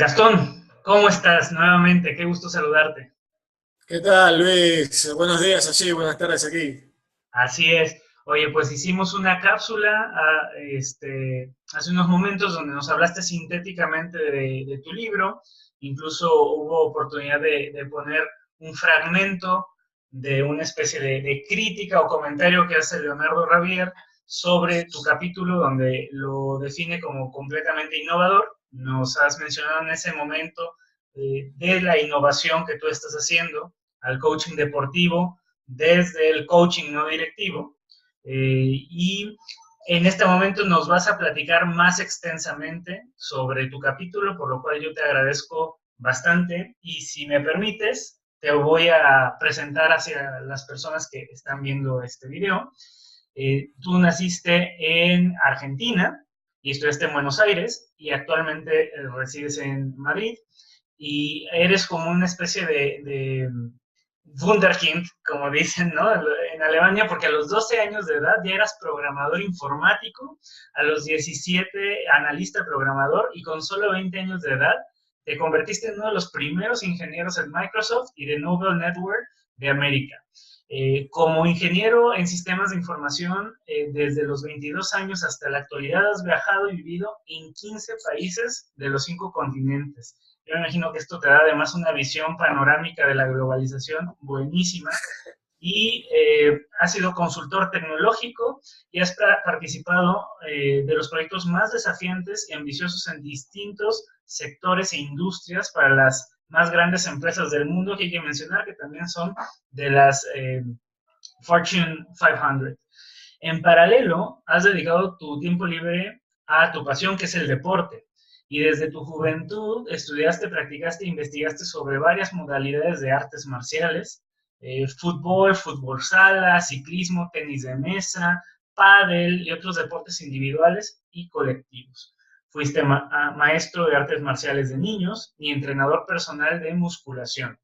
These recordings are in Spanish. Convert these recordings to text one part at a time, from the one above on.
Gastón, ¿cómo estás? Nuevamente, qué gusto saludarte. ¿Qué tal, Luis? Buenos días allí, buenas tardes aquí. Así es. Oye, pues hicimos una cápsula hace unos momentos donde nos hablaste sintéticamente de tu libro. Incluso hubo oportunidad de poner un fragmento de una especie de crítica o comentario que hace Leonardo Ravier sobre tu capítulo, donde lo define como completamente innovador. Nos has mencionado en ese momento de la innovación que tú estás haciendo al coaching deportivo desde el coaching no directivo. Y en este momento nos vas a platicar más extensamente sobre tu capítulo, por lo cual yo te agradezco bastante. Y si me permites, te voy a presentar hacia las personas que están viendo este video. Tú naciste en Argentina y estudiaste en Buenos Aires y actualmente resides en Madrid y eres como una especie de Wunderkind, como dicen, ¿no? En Alemania, porque a los 12 años de edad ya eras programador informático, a los 17 analista programador y con solo 20 años de edad te convertiste en uno de los primeros ingenieros en Microsoft y de Noble Network de América. Como ingeniero en sistemas de información, desde los 22 años hasta la actualidad has viajado y vivido en 15 países de los 5 continentes. Yo me imagino que esto te da además una visión panorámica de la globalización buenísima y has sido consultor tecnológico y has participado de los proyectos más desafiantes y ambiciosos en distintos sectores e industrias para las más grandes empresas del mundo, que hay que mencionar que también son de las Fortune 500. En paralelo, has dedicado tu tiempo libre a tu pasión, que es el deporte. Y desde tu juventud estudiaste, practicaste e investigaste sobre varias modalidades de artes marciales, fútbol, fútbol sala, ciclismo, tenis de mesa, pádel y otros deportes individuales y colectivos. Fuiste maestro de artes marciales de niños y entrenador personal de musculación.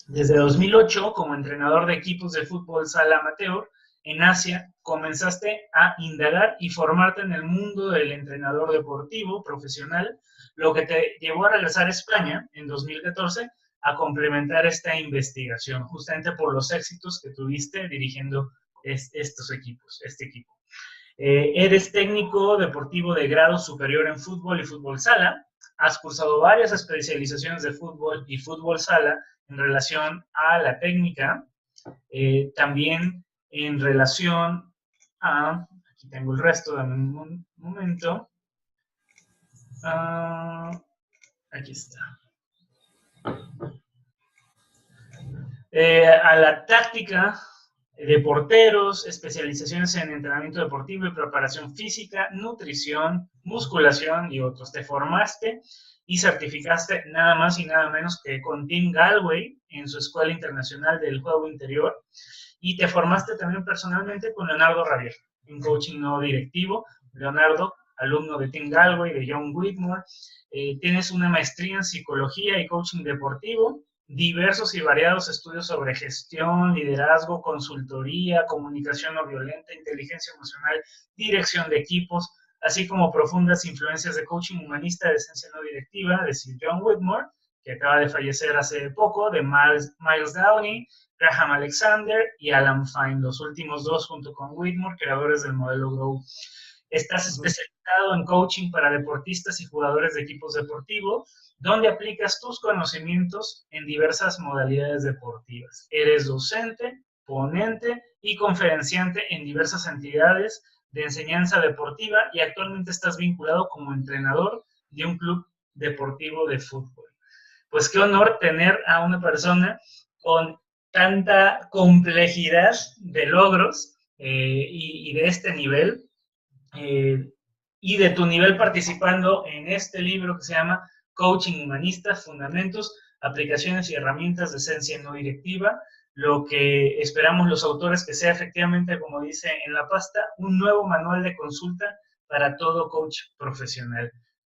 Desde 2008, como entrenador de equipos de fútbol sala amateur, en Asia, comenzaste a indagar y formarte en el mundo del entrenador deportivo profesional, lo que te llevó a regresar a España en 2014 a complementar esta investigación, justamente por los éxitos que tuviste dirigiendo estos equipos, este equipo. Eres técnico deportivo de grado superior en fútbol y fútbol sala. Has cursado varias especializaciones de fútbol y fútbol sala en relación a la técnica, también en relación a, aquí tengo el resto, dame un momento, aquí está, a la táctica de porteros, especializaciones en entrenamiento deportivo y preparación física, nutrición, musculación y otros. Te formaste y certificaste nada más y nada menos que con Tim Galway en su Escuela Internacional del Juego Interior y te formaste también personalmente con Leonardo Ravier en coaching no directivo. Leonardo, alumno de Tim Galway, de John Whitmore, tienes una maestría en psicología y coaching deportivo, diversos y variados estudios sobre gestión, liderazgo, consultoría, comunicación no violenta, inteligencia emocional, dirección de equipos, así como profundas influencias de coaching humanista de esencia no directiva de Sir John Whitmore, que acaba de fallecer hace poco, de Miles Downey, Graham Alexander y Alan Fine, los últimos dos junto con Whitmore, creadores del modelo Grow. Estás especializado en coaching para deportistas y jugadores de equipos deportivos, donde aplicas tus conocimientos en diversas modalidades deportivas. Eres docente, ponente y conferenciante en diversas entidades de enseñanza deportiva y actualmente estás vinculado como entrenador de un club deportivo de fútbol. Pues qué honor tener a una persona con tanta complejidad de logros y de este nivel y de tu nivel participando en este libro que se llama Coaching Humanista, Fundamentos, Aplicaciones y Herramientas de Esencia No Directiva, lo que esperamos los autores que sea efectivamente, como dice en la pasta, un nuevo manual de consulta para todo coach profesional.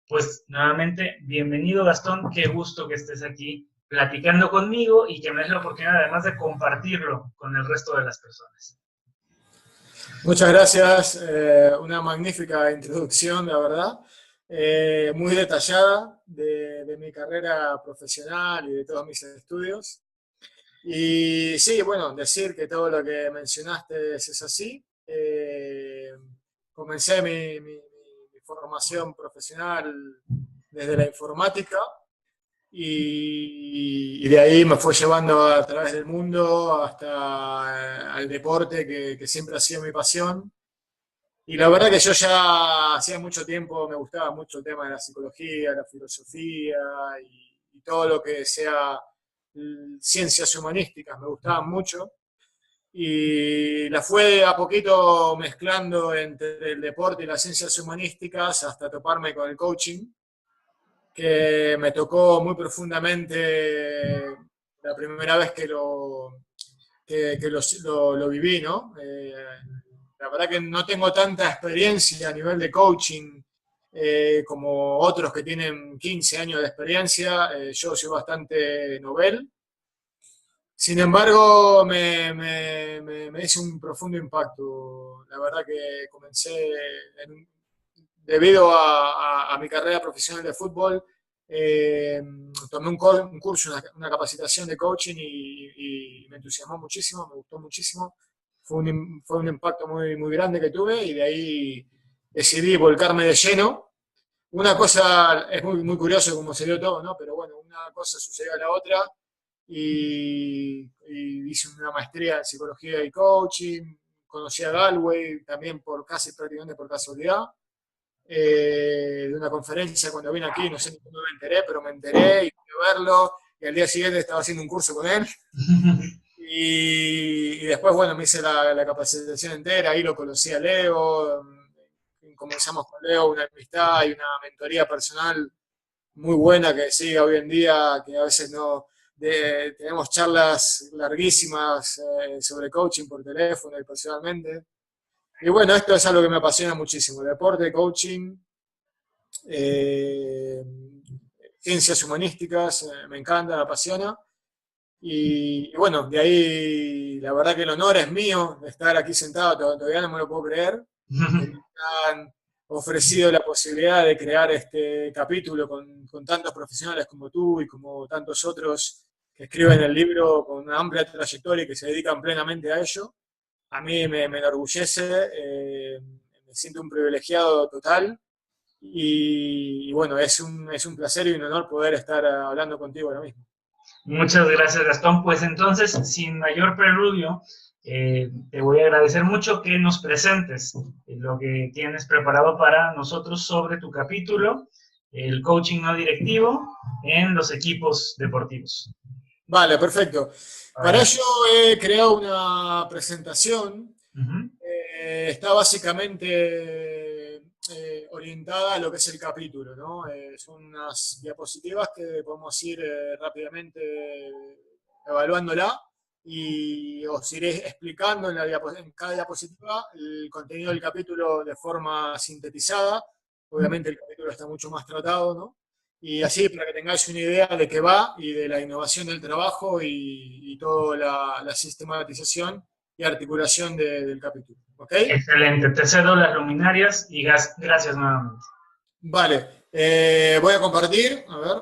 Pues nuevamente, bienvenido Gastón, qué gusto que estés aquí platicando conmigo y que me des la oportunidad además de compartirlo con el resto de las personas. Muchas gracias, una magnífica introducción, la verdad. muy detallada de mi carrera profesional y de todos mis estudios. Y sí, bueno, decir que todo lo que mencionaste es así. Comencé mi formación profesional desde la informática y de ahí me fue llevando a través del mundo hasta al deporte, que siempre ha sido mi pasión. Y la verdad que yo ya hacía mucho tiempo, me gustaba mucho el tema de la psicología, la filosofía y todo lo que sea ciencias humanísticas, me gustaban mucho. Y la fue a poquito mezclando entre el deporte y las ciencias humanísticas hasta toparme con el coaching, que me tocó muy profundamente la primera vez que lo viví, ¿no? La verdad que no tengo tanta experiencia a nivel de coaching como otros que tienen 15 años de experiencia. Yo soy bastante novel. Sin embargo, me hizo un profundo impacto. La verdad que comencé debido a mi carrera profesional de fútbol. eh, Tomé un curso, una capacitación de coaching y me entusiasmó muchísimo, me gustó muchísimo. Fue un impacto muy, muy grande que tuve y de ahí decidí volcarme de lleno. Una cosa, es muy, muy curioso cómo se dio todo, ¿no? Pero bueno, una cosa sucedió a la otra y hice una maestría en psicología y coaching. Conocí a Galway también prácticamente por casualidad, de una conferencia cuando vine aquí, no sé ni cómo me enteré, pero me enteré y fui a verlo, y al día siguiente estaba haciendo un curso con él, y después, bueno, me hice la capacitación entera, ahí lo conocí a Leo, comenzamos con Leo una amistad y una mentoría personal muy buena que sigue hoy en día, que a veces no... tenemos charlas larguísimas sobre coaching por teléfono y personalmente. Y bueno, esto es algo que me apasiona muchísimo, el deporte, coaching, eh, ciencias humanísticas, me encanta, me apasiona. Y bueno, de ahí la verdad que el honor es mío de estar aquí sentado, todavía no me lo puedo creer, que me han ofrecido la posibilidad de crear este capítulo con tantos profesionales como tú y como tantos otros que escriben el libro con una amplia trayectoria y que se dedican plenamente a ello. A mí me enorgullece, me siento un privilegiado total y bueno, es un placer y un honor poder estar hablando contigo ahora mismo. Muchas gracias, Gastón. Pues entonces, sin mayor preludio, te voy a agradecer mucho que nos presentes lo que tienes preparado para nosotros sobre tu capítulo, el coaching no directivo en los equipos deportivos. Vale, perfecto. Para Adelante. ello he creado una presentación. Está básicamente orientada a lo que es el capítulo, ¿no? Son unas diapositivas que podemos ir rápidamente evaluándola y os iré explicando en cada diapositiva el contenido del capítulo de forma sintetizada. Obviamente el capítulo está mucho más tratado, ¿no? Y así para que tengáis una idea de qué va y de la innovación del trabajo y toda la sistematización y articulación del capítulo. ¿Ok? Excelente. Te cedo las luminarias y gracias nuevamente. Vale. Voy a compartir. A ver.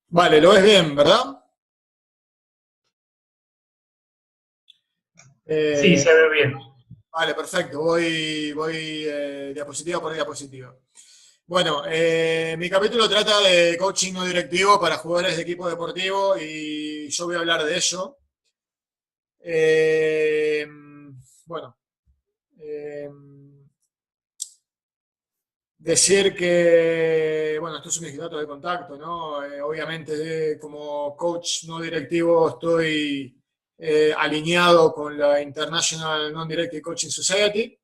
Vale, lo ves bien, ¿verdad? Sí, Eh, se ve bien. vale, perfecto. Voy diapositiva por diapositiva. Bueno, mi capítulo trata de coaching no directivo para jugadores de equipo deportivo y yo voy a hablar de ello. Bueno, eh, decir que, bueno, estos son mis datos de contacto, ¿no? Obviamente, como coach no directivo estoy alineado con la International Non-Directive Coaching Society.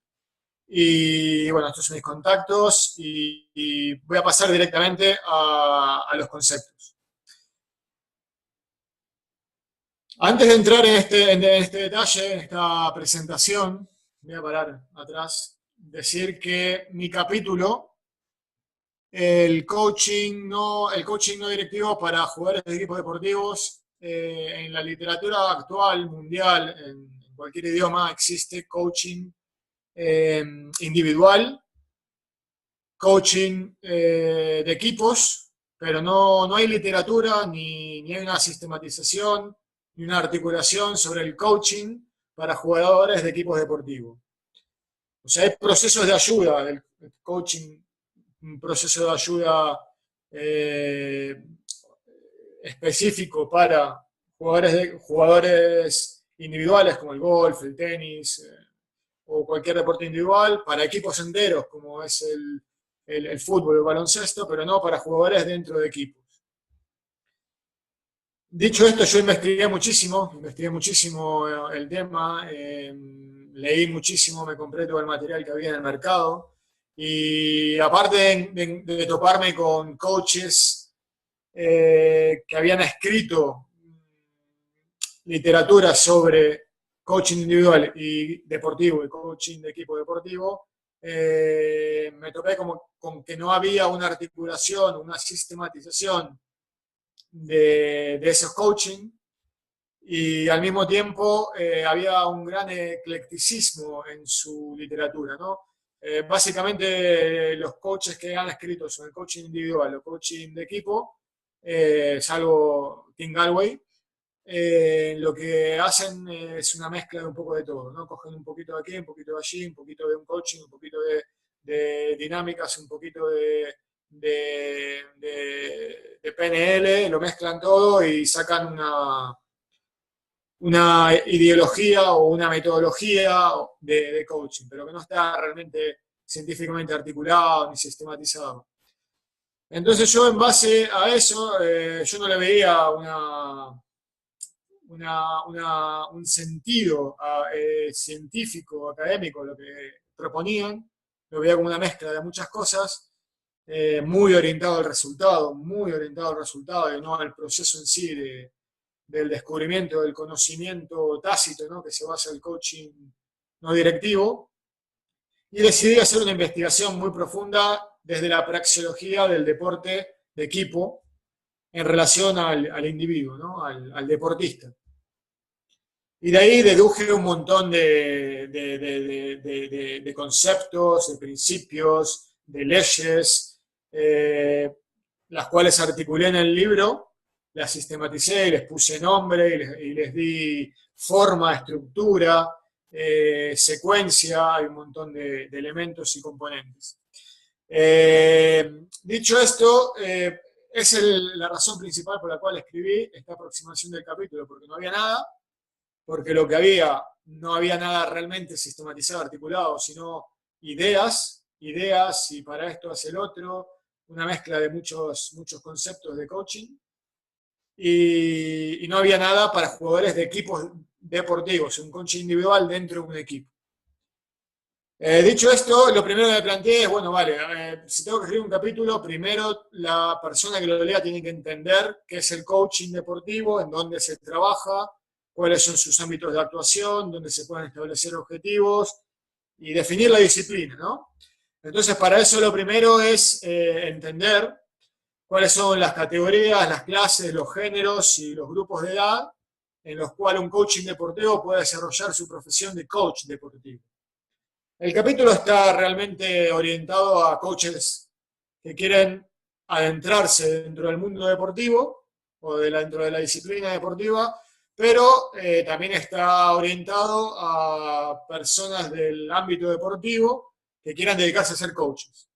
Y bueno, estos son mis contactos y voy a pasar directamente a los conceptos. Antes de entrar en este detalle, en esta presentación, voy a parar atrás, decir que mi capítulo, el coaching no directivo para jugadores de equipos deportivos, en la literatura actual, mundial, en cualquier idioma, existe coaching individual, coaching de equipos, pero no hay literatura ni hay una sistematización ni una articulación sobre el coaching para jugadores de equipos deportivos. O sea, hay procesos de ayuda, el coaching, un proceso de ayuda específico para jugadores individuales como el golf, el tenis o cualquier deporte individual, para equipos enteros como es el fútbol o el baloncesto, pero no para jugadores dentro de equipos. Dicho esto, yo investigué muchísimo el tema, leí muchísimo, me compré todo el material que había en el mercado y aparte de toparme con coaches que habían escrito literatura sobre coaching individual y deportivo y coaching de equipo deportivo, me topé con que no había una articulación, una sistematización de esos coaching y al mismo tiempo había un gran eclecticismo en su literatura, ¿no? Básicamente los coaches que han escrito sobre el coaching individual o coaching de equipo, salvo Tim Gallwey, lo que hacen es una mezcla de un poco de todo, ¿no? Cogen un poquito de aquí, un poquito de allí, un poquito de un coaching, un poquito de dinámicas, un poquito de PNL, lo mezclan todo y sacan una ideología o una metodología de coaching, pero que no está realmente científicamente articulado ni sistematizado. Entonces yo en base a eso, yo no le veía un sentido científico, académico, lo que proponían, lo veía como una mezcla de muchas cosas, muy orientado al resultado y no al proceso en sí del descubrimiento del conocimiento tácito, ¿no? Que se basa en el coaching no directivo. Y decidí hacer una investigación muy profunda desde la praxeología del deporte de equipo en relación al individuo, ¿no? al deportista. Y de ahí deduje un montón de conceptos, de principios, de leyes, las cuales articulé en el libro, las sistematicé y les puse nombre y les di forma, estructura, secuencia, hay un montón de elementos y componentes. Dicho esto, es la razón principal por la cual escribí esta aproximación del capítulo, porque no había nada, porque lo que había, no había nada realmente sistematizado, articulado, sino ideas, y para esto hace el otro, una mezcla de muchos conceptos de coaching, y no había nada para jugadores de equipos deportivos, un coaching individual dentro de un equipo. Dicho esto, lo primero que me planteé es, bueno, vale, si tengo que escribir un capítulo, primero la persona que lo lea tiene que entender qué es el coaching deportivo, en dónde se trabaja, cuáles son sus ámbitos de actuación, dónde se pueden establecer objetivos y definir la disciplina, ¿no? Entonces, para eso lo primero es entender cuáles son las categorías, las clases, los géneros y los grupos de edad en los cuales un coaching deportivo puede desarrollar su profesión de coach deportivo. El capítulo está realmente orientado a coaches que quieren adentrarse dentro del mundo deportivo o dentro de la disciplina deportiva, pero también está orientado a personas del ámbito deportivo que quieran dedicarse a ser coaches.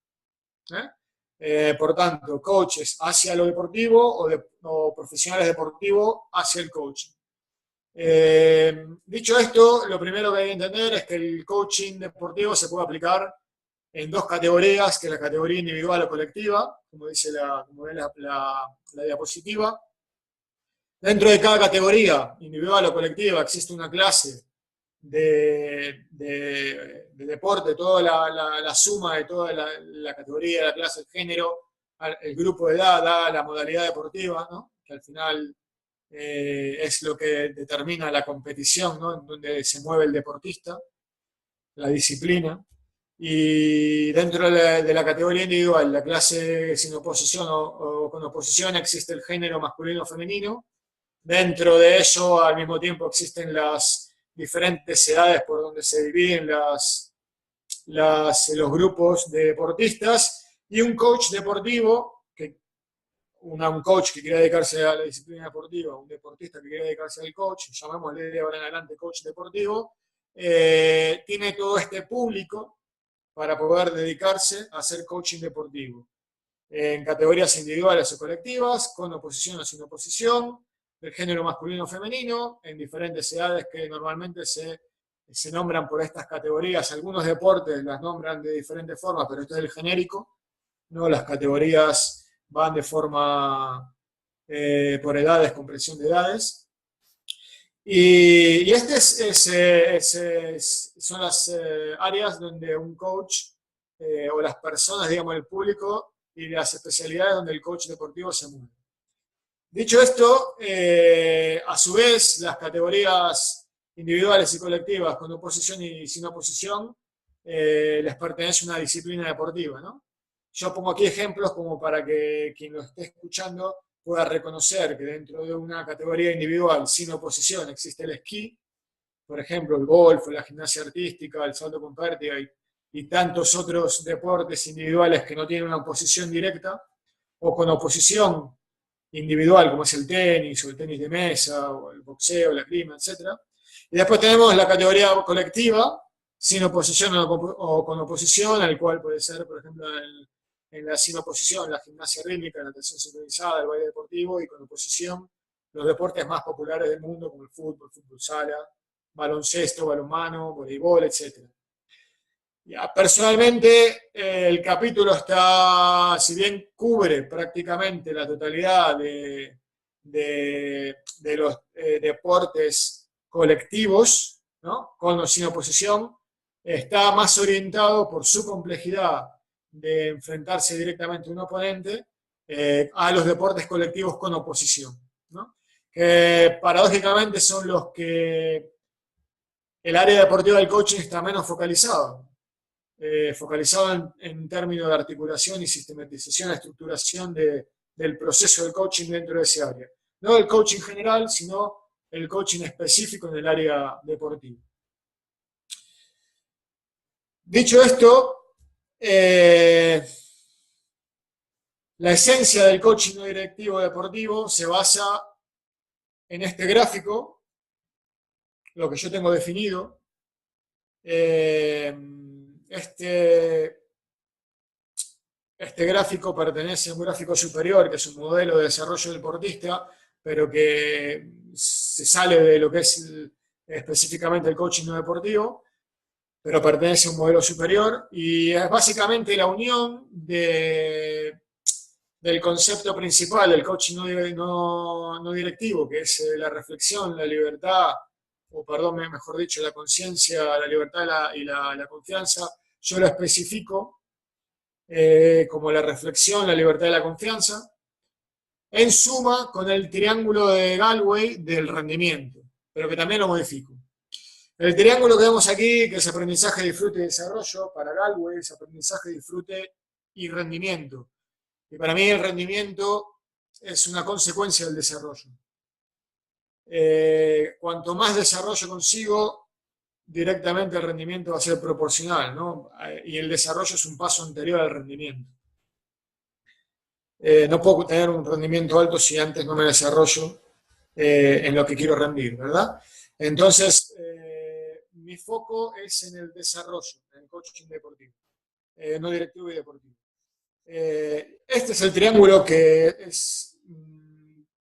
Por tanto, coaches hacia lo deportivo o profesionales deportivos hacia el coaching. Dicho esto, lo primero que hay que entender es que el coaching deportivo se puede aplicar en dos categorías, que es la categoría individual o colectiva, como dice la diapositiva. Dentro de cada categoría, individual o colectiva, existe una clase de deporte, toda la suma de toda la categoría, la clase, el género, el grupo de edad, la modalidad deportiva, ¿no? Que al final es lo que determina la competición, ¿no? En donde se mueve el deportista, la disciplina. Y dentro de la categoría individual, la clase sin oposición o con oposición, existe el género masculino o femenino. Dentro de eso, al mismo tiempo, existen las diferentes edades por donde se dividen los grupos de deportistas, y un coach deportivo, un coach que quiera dedicarse a la disciplina deportiva, un deportista que quiera dedicarse al coach, llamémosle de ahora en adelante coach deportivo, tiene todo este público para poder dedicarse a hacer coaching deportivo, en categorías individuales o colectivas, con oposición o sin oposición, del género masculino o femenino, en diferentes edades que normalmente se nombran por estas categorías. Algunos deportes las nombran de diferentes formas, pero esto es el genérico, ¿no? Las categorías van de forma por edades, comprensión de edades. Y son las áreas donde un coach o las personas, digamos, el público, y las especialidades donde el coach deportivo se mueve. Dicho esto, a su vez, las categorías individuales y colectivas con oposición y sin oposición les pertenece una disciplina deportiva, ¿no? Yo pongo aquí ejemplos como para que quien lo esté escuchando pueda reconocer que dentro de una categoría individual sin oposición existe el esquí, por ejemplo, el golf, la gimnasia artística, el salto con pértiga y tantos otros deportes individuales que no tienen una oposición directa, o con oposición individual, como es el tenis, o el tenis de mesa, o el boxeo, la esgrima, etc. Y después tenemos la categoría colectiva, sin oposición o con oposición, al cual puede ser, por ejemplo, en la sin oposición, la gimnasia rítmica, la natación sincronizada, el baile deportivo, y con oposición, los deportes más populares del mundo, como el fútbol, fútbol sala, baloncesto, balonmano, voleibol, etc. Ya, personalmente, el capítulo está, si bien cubre prácticamente la totalidad de los deportes colectivos, ¿no? Con o sin oposición, está más orientado por su complejidad de enfrentarse directamente a un oponente a los deportes colectivos con oposición, ¿no? Que paradójicamente son los que el área deportiva del coaching está menos focalizado. Focalizado en términos de articulación y sistematización, estructuración del proceso del coaching dentro de ese área. No el coaching general, sino el coaching específico en el área deportiva. Dicho esto, la esencia del coaching no directivo deportivo se basa en este gráfico, lo que yo tengo definido. Este gráfico pertenece a un gráfico superior, que es un modelo de desarrollo deportista, pero que se sale de lo que es específicamente el coaching no deportivo, pero pertenece a un modelo superior, y es básicamente la unión del concepto principal del coaching no directivo, que es la reflexión, la libertad, o perdón, mejor dicho, la conciencia, la libertad y la confianza. Yo lo especifico como la reflexión, la libertad y la confianza, en suma con el triángulo de Galway del rendimiento, pero que también lo modifico. El triángulo que vemos aquí, que es aprendizaje, disfrute y desarrollo, para Galway es aprendizaje, disfrute y rendimiento. Y para mí el rendimiento es una consecuencia del desarrollo. Cuanto más desarrollo consigo, directamente el rendimiento va a ser proporcional, ¿no? Y el desarrollo es un paso anterior al rendimiento. No puedo tener un rendimiento alto si antes no me desarrollo en lo que quiero rendir, ¿verdad? Entonces, mi foco es en el desarrollo, en el coaching deportivo, no directivo y deportivo. Este es el triángulo que es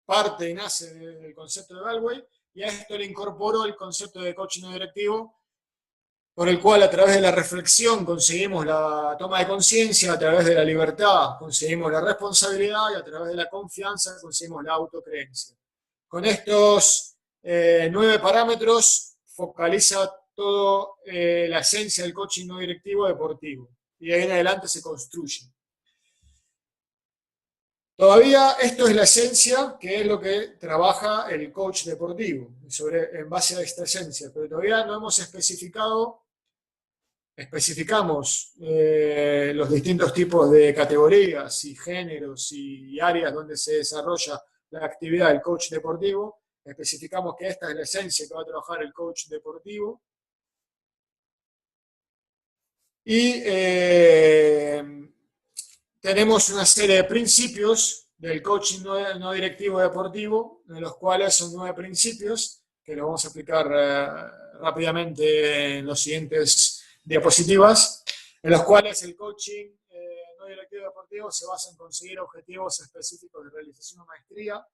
parte y nace del concepto de Galway, y a esto le incorporó el concepto de coaching no directivo, por el cual a través de la reflexión conseguimos la toma de conciencia, a través de la libertad conseguimos la responsabilidad, y a través de la confianza conseguimos la autocreencia. Con estos 9 parámetros focaliza toda la esencia del coaching no directivo deportivo, y de ahí en adelante se construye. Todavía esto es la esencia, que es lo que trabaja el coach deportivo, en base a esta esencia, pero todavía no hemos especificamos los distintos tipos de categorías y géneros y áreas donde se desarrolla la actividad del coach deportivo, especificamos que esta es la esencia que va a trabajar el coach deportivo. Y tenemos una serie de principios del coaching no directivo deportivo, de los cuales son 9 principios, que los vamos a explicar rápidamente en las siguientes diapositivas, en los cuales el coaching no directivo deportivo se basa en conseguir objetivos específicos de realización o maestría.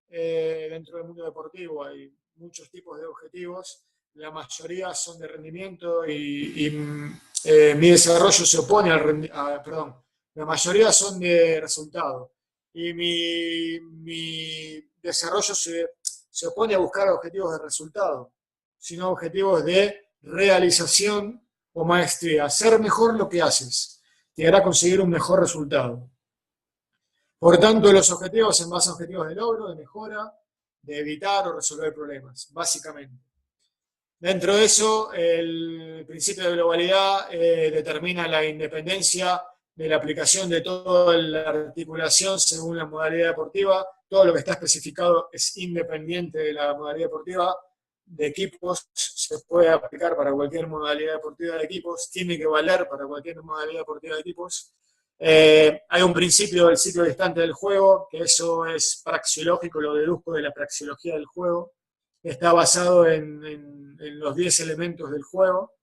Dentro del mundo deportivo hay muchos tipos de objetivos, la mayoría son de rendimiento y mi desarrollo se opone al rendimiento, perdón, la mayoría son de resultado y mi desarrollo se opone a buscar objetivos de resultado, sino objetivos de realización o maestría. Hacer mejor lo que haces te hará conseguir un mejor resultado. Por tanto, los objetivos se basan en objetivos de logro, de mejora, de evitar o resolver problemas, básicamente. Dentro de eso, el principio de globalidad determina la independencia de la aplicación de toda la articulación según la modalidad deportiva. Todo lo que está especificado es independiente de la modalidad deportiva. De equipos se puede aplicar para cualquier modalidad deportiva de equipos, tiene que valer para cualquier modalidad deportiva de equipos. Hay un principio del ciclo distante del juego, que eso es praxeológico, lo deduzco de la praxeología del juego, que está basado en los 10 elementos del juego.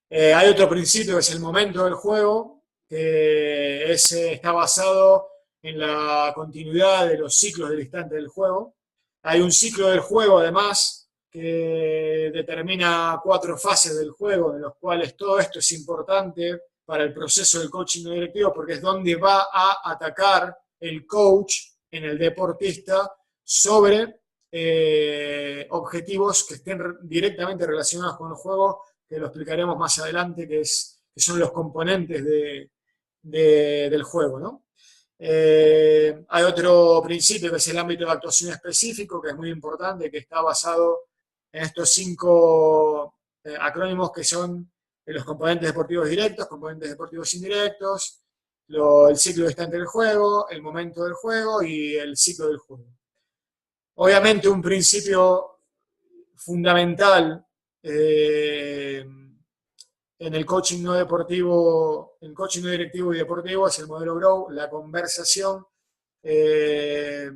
Hay otro principio que es el momento del juego, que está basado en la continuidad de los ciclos del instante del juego. Hay un ciclo del juego, además, que determina 4 fases del juego, de los cuales todo esto es importante para el proceso del coaching no directivo, porque es donde va a atacar el coach en el deportista sobre objetivos que estén directamente relacionados con el juego, que lo explicaremos más adelante, que son los componentes del juego, ¿no? Hay otro principio que es el ámbito de actuación específico, que es muy importante, que está basado en estos 5 acrónimos que son los componentes deportivos directos, componentes deportivos indirectos, el ciclo distante del juego, el momento del juego y el ciclo del juego. Obviamente un principio fundamental en el coaching no deportivo, en coaching no directivo y deportivo es el modelo Grow, la conversación que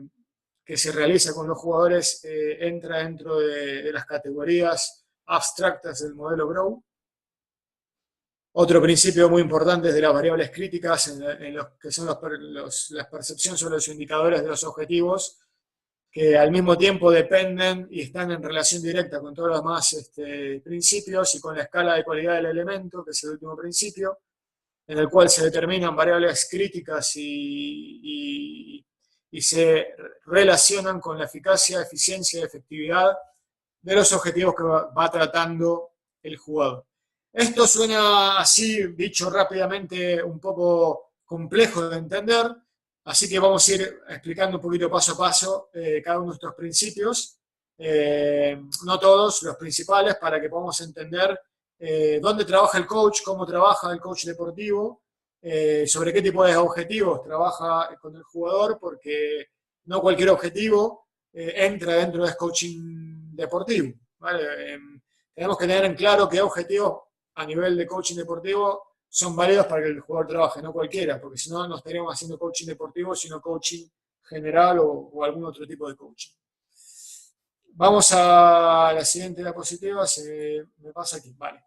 se realiza con los jugadores entra dentro de las categorías abstractas del modelo Grow. Otro principio muy importante es de las variables críticas, en los que son las percepciones sobre los indicadores de los objetivos, que al mismo tiempo dependen y están en relación directa con todos los demás principios y con la escala de cualidad del elemento, que es el último principio, en el cual se determinan variables críticas y se relacionan con la eficacia, eficiencia y efectividad de los objetivos que va tratando el jugador. Esto suena así, dicho rápidamente, un poco complejo de entender, así que vamos a ir explicando un poquito paso a paso cada uno de estos principios, no todos, los principales, para que podamos entender dónde trabaja el coach, cómo trabaja el coach deportivo, sobre qué tipo de objetivos trabaja con el jugador, porque no cualquier objetivo entra dentro del coaching deportivo, ¿vale? Tenemos que tener en claro qué objetivos a nivel de coaching deportivo son válidos para que el jugador trabaje, no cualquiera, porque si no, no estaríamos haciendo coaching deportivo, sino coaching general o algún otro tipo de coaching. Vamos a la siguiente diapositiva, me pasa aquí, vale.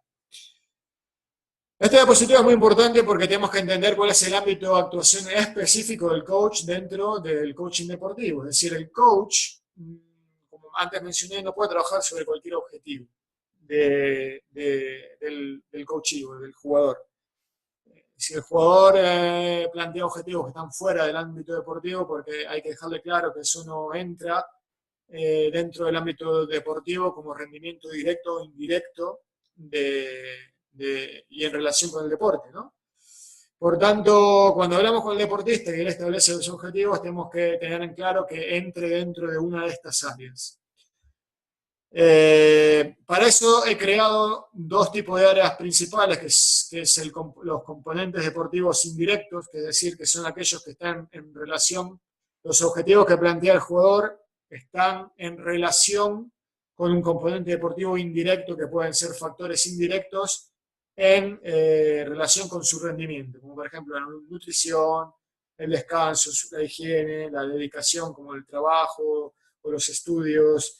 Esta diapositiva es muy importante porque tenemos que entender cuál es el ámbito de actuación específico del coach dentro del coaching deportivo. Es decir, el coach, como antes mencioné, no puede trabajar sobre cualquier objetivo del coaching, del jugador. Si el jugador plantea objetivos que están fuera del ámbito deportivo, porque hay que dejarle claro que eso no entra dentro del ámbito deportivo como rendimiento directo o indirecto y en relación con el deporte, ¿no? Por tanto, cuando hablamos con el deportista y él establece los objetivos, tenemos que tener en claro que entre dentro de una de estas áreas. Para eso he creado 2 tipos de áreas principales, que es los componentes deportivos indirectos, que es decir, que son aquellos que están en relación, los objetivos que plantea el jugador están en relación con un componente deportivo indirecto, que pueden ser factores indirectos en relación con su rendimiento, como por ejemplo la nutrición, el descanso, la higiene, la dedicación, como el trabajo o los estudios,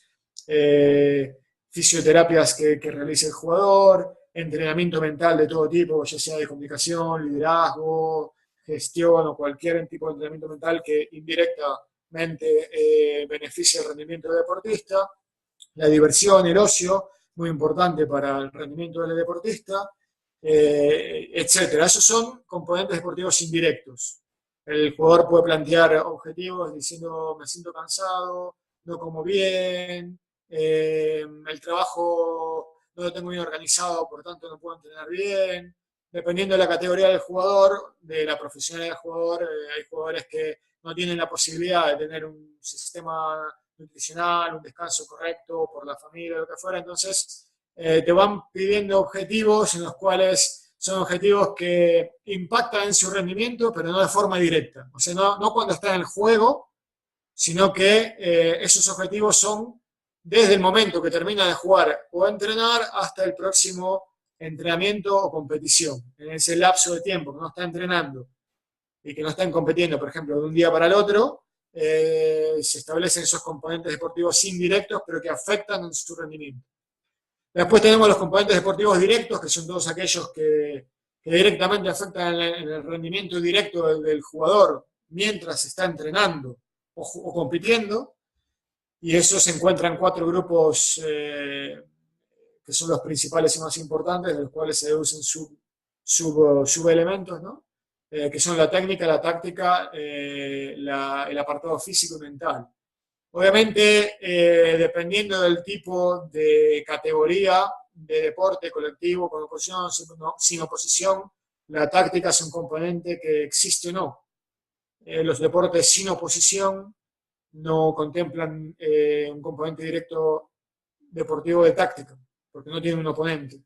fisioterapias que realice el jugador, entrenamiento mental de todo tipo, ya sea de comunicación, liderazgo, gestión o cualquier tipo de entrenamiento mental que indirectamente beneficie el rendimiento del deportista, la diversión, el ocio, muy importante para el rendimiento del deportista, etcétera. Esos son componentes deportivos indirectos. El jugador puede plantear objetivos diciendo: me siento cansado, no como bien, el trabajo no lo tengo bien organizado, por tanto no puedo entrenar bien. Dependiendo de la categoría del jugador, de la profesionalidad del jugador, hay jugadores que no tienen la posibilidad de tener un sistema nutricional, un descanso correcto por la familia, lo que fuera. Entonces, te van pidiendo objetivos en los cuales son objetivos que impactan en su rendimiento, pero no de forma directa. O sea, no cuando está en el juego, sino que esos objetivos son desde el momento que termina de jugar o entrenar hasta el próximo entrenamiento o competición. En ese lapso de tiempo que no está entrenando y que no están compitiendo, por ejemplo, de un día para el otro, se establecen esos componentes deportivos indirectos, pero que afectan en su rendimiento. Después tenemos los componentes deportivos directos, que son todos aquellos que directamente afectan en el rendimiento directo del jugador mientras está entrenando o compitiendo, y esos se encuentran en 4 grupos que son los principales y más importantes, de los cuales se deducen subelementos, ¿no? Que son la técnica, la táctica, el apartado físico y mental. Obviamente, dependiendo del tipo de categoría de deporte colectivo, con oposición, sin oposición, la táctica es un componente que existe o no. Los deportes sin oposición no contemplan un componente directo deportivo de táctica, porque no tienen un oponente.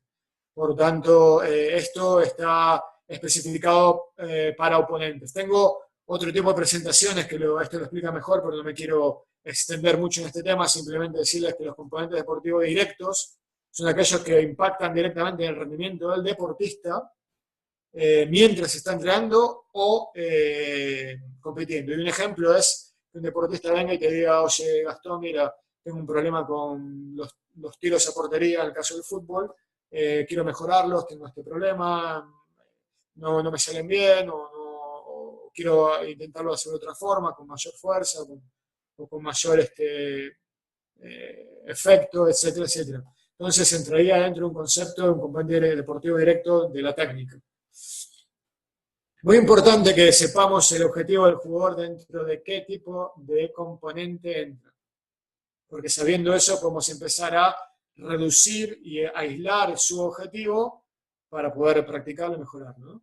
Por tanto, esto está especificado para oponentes. Tengo otro tipo de presentaciones que esto lo explica mejor, pero no me quiero extender mucho en este tema, simplemente decirles que los componentes deportivos directos son aquellos que impactan directamente en el rendimiento del deportista mientras está entrenando o compitiendo. Y un ejemplo es que un deportista venga y te diga: oye, Gastón, mira, tengo un problema con los tiros a portería en el caso del fútbol, quiero mejorarlos, tengo este problema, no me salen bien, o quiero intentarlo hacer de otra forma, con mayor fuerza, o con mayor efecto, etcétera, etcétera. Entonces entraría dentro de un concepto de un componente deportivo directo de la técnica. Muy importante que sepamos el objetivo del jugador dentro de qué tipo de componente entra, porque sabiendo eso podemos empezar a reducir y aislar su objetivo para poder practicarlo y mejorarlo, ¿no?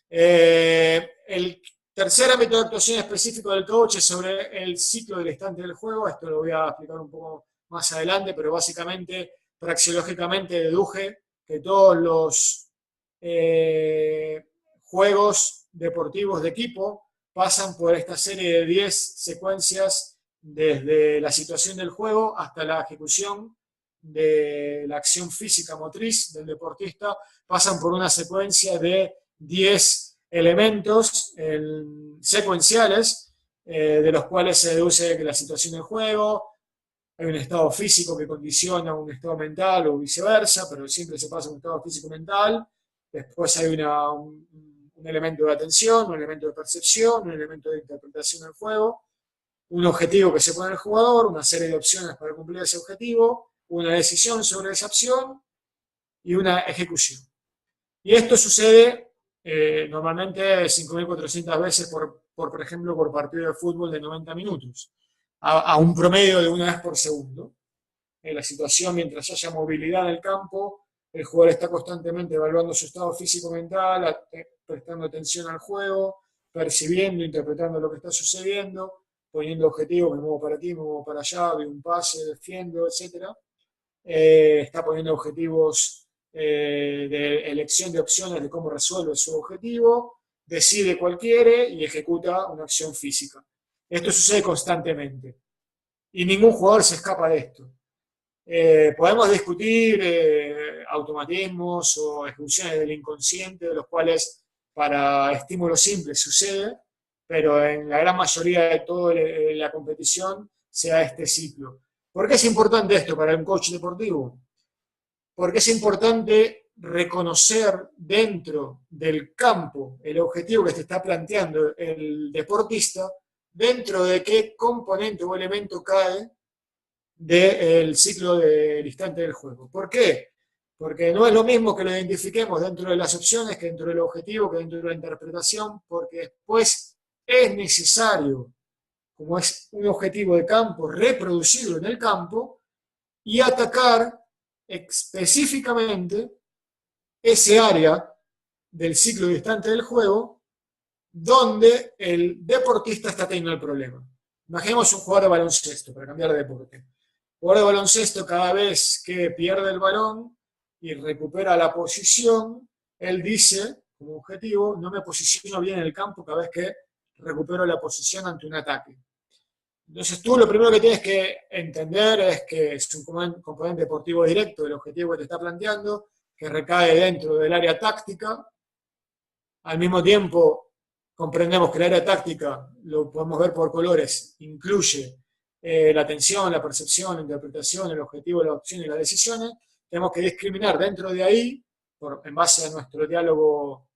El tercer ámbito de actuación específico del coach es sobre el ciclo del instante del juego. Esto lo voy a explicar un poco más adelante, pero básicamente, praxeológicamente, deduje que todos los juegos deportivos de equipo pasan por esta serie de 10 secuencias, desde la situación del juego hasta la ejecución de la acción física motriz del deportista, pasan por una secuencia de 10 elementos secuenciales, de los cuales se deduce que la situación del juego, hay un estado físico que condiciona un estado mental o viceversa, pero siempre se pasa un estado físico-mental. Después hay un elemento de atención, un elemento de percepción, un elemento de interpretación del juego, un objetivo que se pone el jugador, una serie de opciones para cumplir ese objetivo, una decisión sobre esa opción y una ejecución. Y esto sucede normalmente 5.400 veces por ejemplo, por partido de fútbol de 90 minutos, a un promedio de una vez por segundo. La situación, mientras haya movilidad en el campo, el jugador está constantemente evaluando su estado físico-mental, prestando atención al juego, percibiendo, interpretando lo que está sucediendo, poniendo objetivos: me muevo para aquí, me muevo para allá, doy un pase, defiendo, etc. Está poniendo objetivos de elección de opciones de cómo resuelve su objetivo, decide cuál quiere y ejecuta una acción física. Esto sucede constantemente. y ningún jugador se escapa de esto. Podemos discutir automatismos o ejecuciones del inconsciente, de los cuales para estímulos simples sucede, pero en la gran mayoría de toda la competición se da este ciclo. ¿Por qué es importante esto para un coach deportivo? Porque es importante reconocer dentro del campo el objetivo que te está planteando el deportista, dentro de qué componente o elemento cae del ciclo del instante del juego. ¿Por qué? Porque no es lo mismo que lo identifiquemos dentro de las opciones, que dentro del objetivo, que dentro de la interpretación, porque después es necesario, como es un objetivo de campo, reproducirlo en el campo y atacar específicamente ese área del ciclo del instante del juego donde el deportista está teniendo el problema. Imaginemos un jugador de baloncesto, para cambiar de deporte. Jugador de baloncesto, cada vez que pierde el balón y recupera la posición, él dice, como objetivo, no me posiciono bien en el campo cada vez que recupero la posición ante un ataque. Entonces tú lo primero que tienes que entender es que es un componente deportivo directo del objetivo que te está planteando, que recae dentro del área táctica. Al mismo tiempo, comprendemos que el área táctica, lo podemos ver por colores, incluye la atención, la percepción, la interpretación, el objetivo, la opción y las decisiones. Tenemos que discriminar dentro de ahí, en base a nuestro diálogo,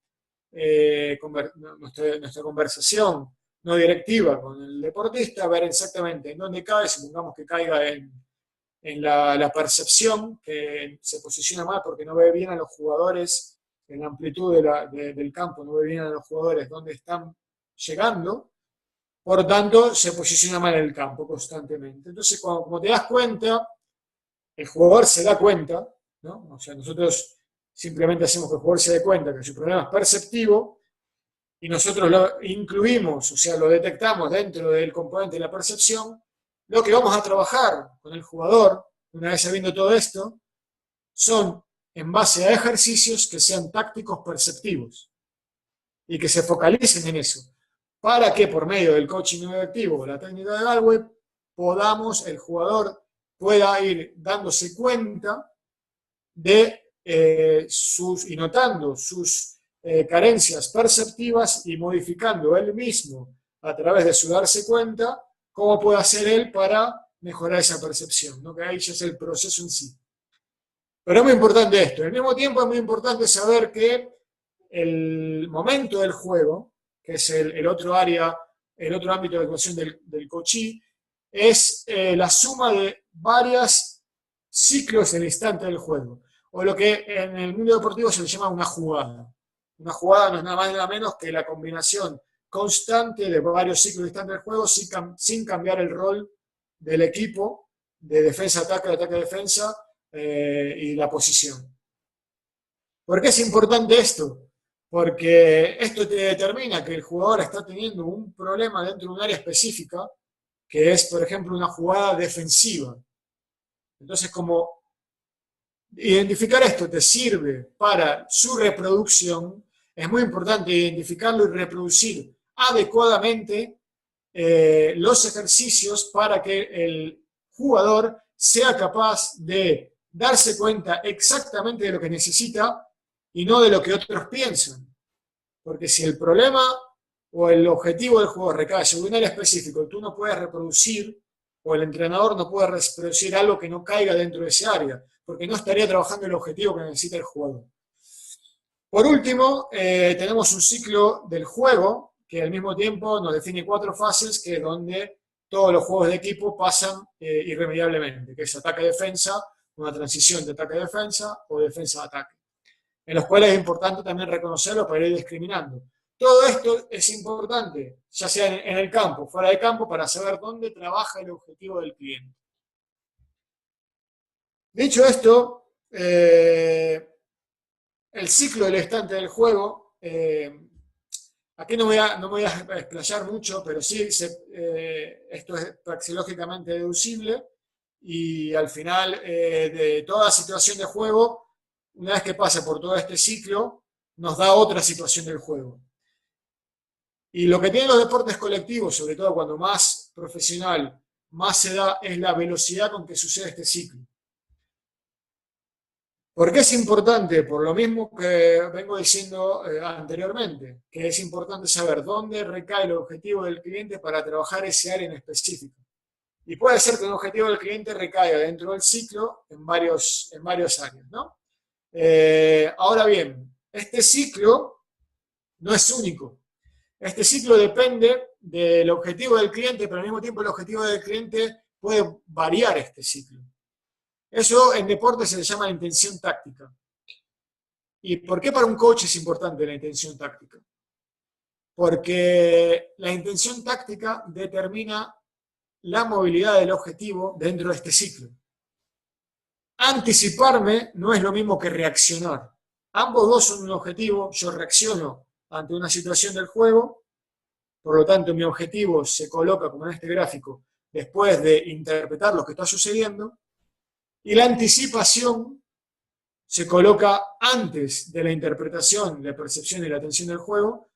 nuestra conversación no directiva con el deportista, ver exactamente en dónde cae, supongamos que caiga en la percepción, que se posiciona mal porque no ve bien a los jugadores, en la amplitud del campo, no ve bien a los jugadores dónde están llegando, por tanto se posiciona mal en el campo constantemente. Entonces, como te das cuenta, el jugador se da cuenta, ¿no? O sea, nosotros simplemente hacemos que el jugador se dé cuenta que su problema es perceptivo, y nosotros lo incluimos, o sea, lo detectamos dentro del componente de la percepción. Lo que vamos a trabajar con el jugador, una vez sabiendo todo esto, son en base a ejercicios que sean tácticos perceptivos y que se focalicen en eso, para que por medio del coaching efectivo o la técnica de Galway el jugador pueda ir dándose cuenta de y notando sus carencias perceptivas y modificando él mismo a través de su darse cuenta cómo puede hacer él para mejorar esa percepción, ¿no? Que ahí ya es el proceso en sí. Pero es muy importante esto. Al mismo tiempo es muy importante saber que el momento del juego, que es el otro área, el otro ámbito de actuación del coachee, es la suma de varios ciclos en el instante del juego, o lo que en el mundo deportivo se le llama una jugada. Una jugada no es nada más ni nada menos que la combinación constante de varios ciclos de instante del juego sin cambiar el rol del equipo de defensa-ataque, ataque-defensa y la posición. ¿Por qué es importante esto? Porque esto te determina que el jugador está teniendo un problema dentro de un área específica, que es, por ejemplo, una jugada defensiva. Entonces, como identificar esto te sirve para su reproducción, es muy importante identificarlo y reproducir adecuadamente los ejercicios para que el jugador sea capaz de darse cuenta exactamente de lo que necesita y no de lo que otros piensan. Porque si el problema o el objetivo del juego recae sobre un área específico y tú no puedes reproducir, o el entrenador no puede reproducir algo que no caiga dentro de ese área, porque no estaría trabajando el objetivo que necesita el jugador. Por último, tenemos un ciclo del juego que al mismo tiempo nos define 4 fases, que es donde todos los juegos de equipo pasan irremediablemente, que es ataque-defensa, una transición de ataque-defensa o defensa-ataque, en los cuales es importante también reconocerlo para ir discriminando. Todo esto es importante, ya sea en el campo, fuera de campo, para saber dónde trabaja el objetivo del cliente. Dicho esto, el ciclo del instante del juego, aquí no me voy a explayar mucho, pero sí, esto es praxeológicamente deducible, y al final de toda situación de juego, una vez que pasa por todo este ciclo, nos da otra situación del juego. Y lo que tienen los deportes colectivos, sobre todo cuando más profesional más se da es la velocidad con que sucede este ciclo. ¿Por qué es importante? Por lo mismo que vengo diciendo anteriormente, que es importante saber dónde recae el objetivo del cliente para trabajar ese área en específico. Y puede ser que un objetivo del cliente recaiga dentro del ciclo en varios áreas, ¿no? Ahora bien, este ciclo no es único. Este ciclo depende del objetivo del cliente, pero al mismo tiempo el objetivo del cliente puede variar este ciclo. Eso en deporte se le llama la intención táctica. ¿Y por qué para un coach es importante la intención táctica? Porque la intención táctica determina la movilidad del objetivo dentro de este ciclo. Anticiparme no es lo mismo que reaccionar. Ambos dos son un objetivo, yo reacciono ante una situación del juego, por lo tanto mi objetivo se coloca como en este gráfico después de interpretar lo que está sucediendo, y la anticipación se coloca antes de la interpretación, la percepción y la atención del juego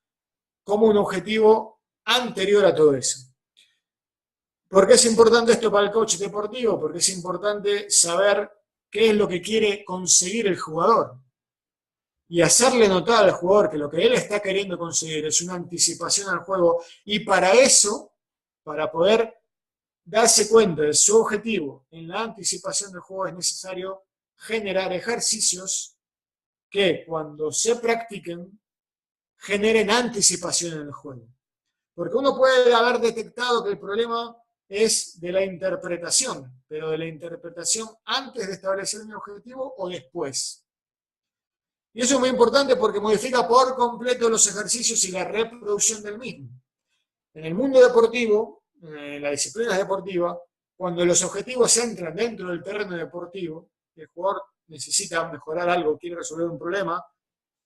como un objetivo anterior a todo eso. ¿Por qué es importante esto para el coach deportivo? Porque es importante saber qué es lo que quiere conseguir el jugador y hacerle notar al jugador que lo que él está queriendo conseguir es una anticipación al juego, y para eso, para poder darse cuenta de su objetivo en la anticipación del juego, es necesario generar ejercicios que cuando se practiquen generen anticipación en el juego. Porque uno puede haber detectado que el problema es de la interpretación, pero de la interpretación antes de establecer mi objetivo o después. Y eso es muy importante porque modifica por completo los ejercicios y la reproducción del mismo. En el mundo deportivo, en las disciplinas deportivas, cuando los objetivos entran dentro del terreno deportivo, el jugador necesita mejorar algo, quiere resolver un problema,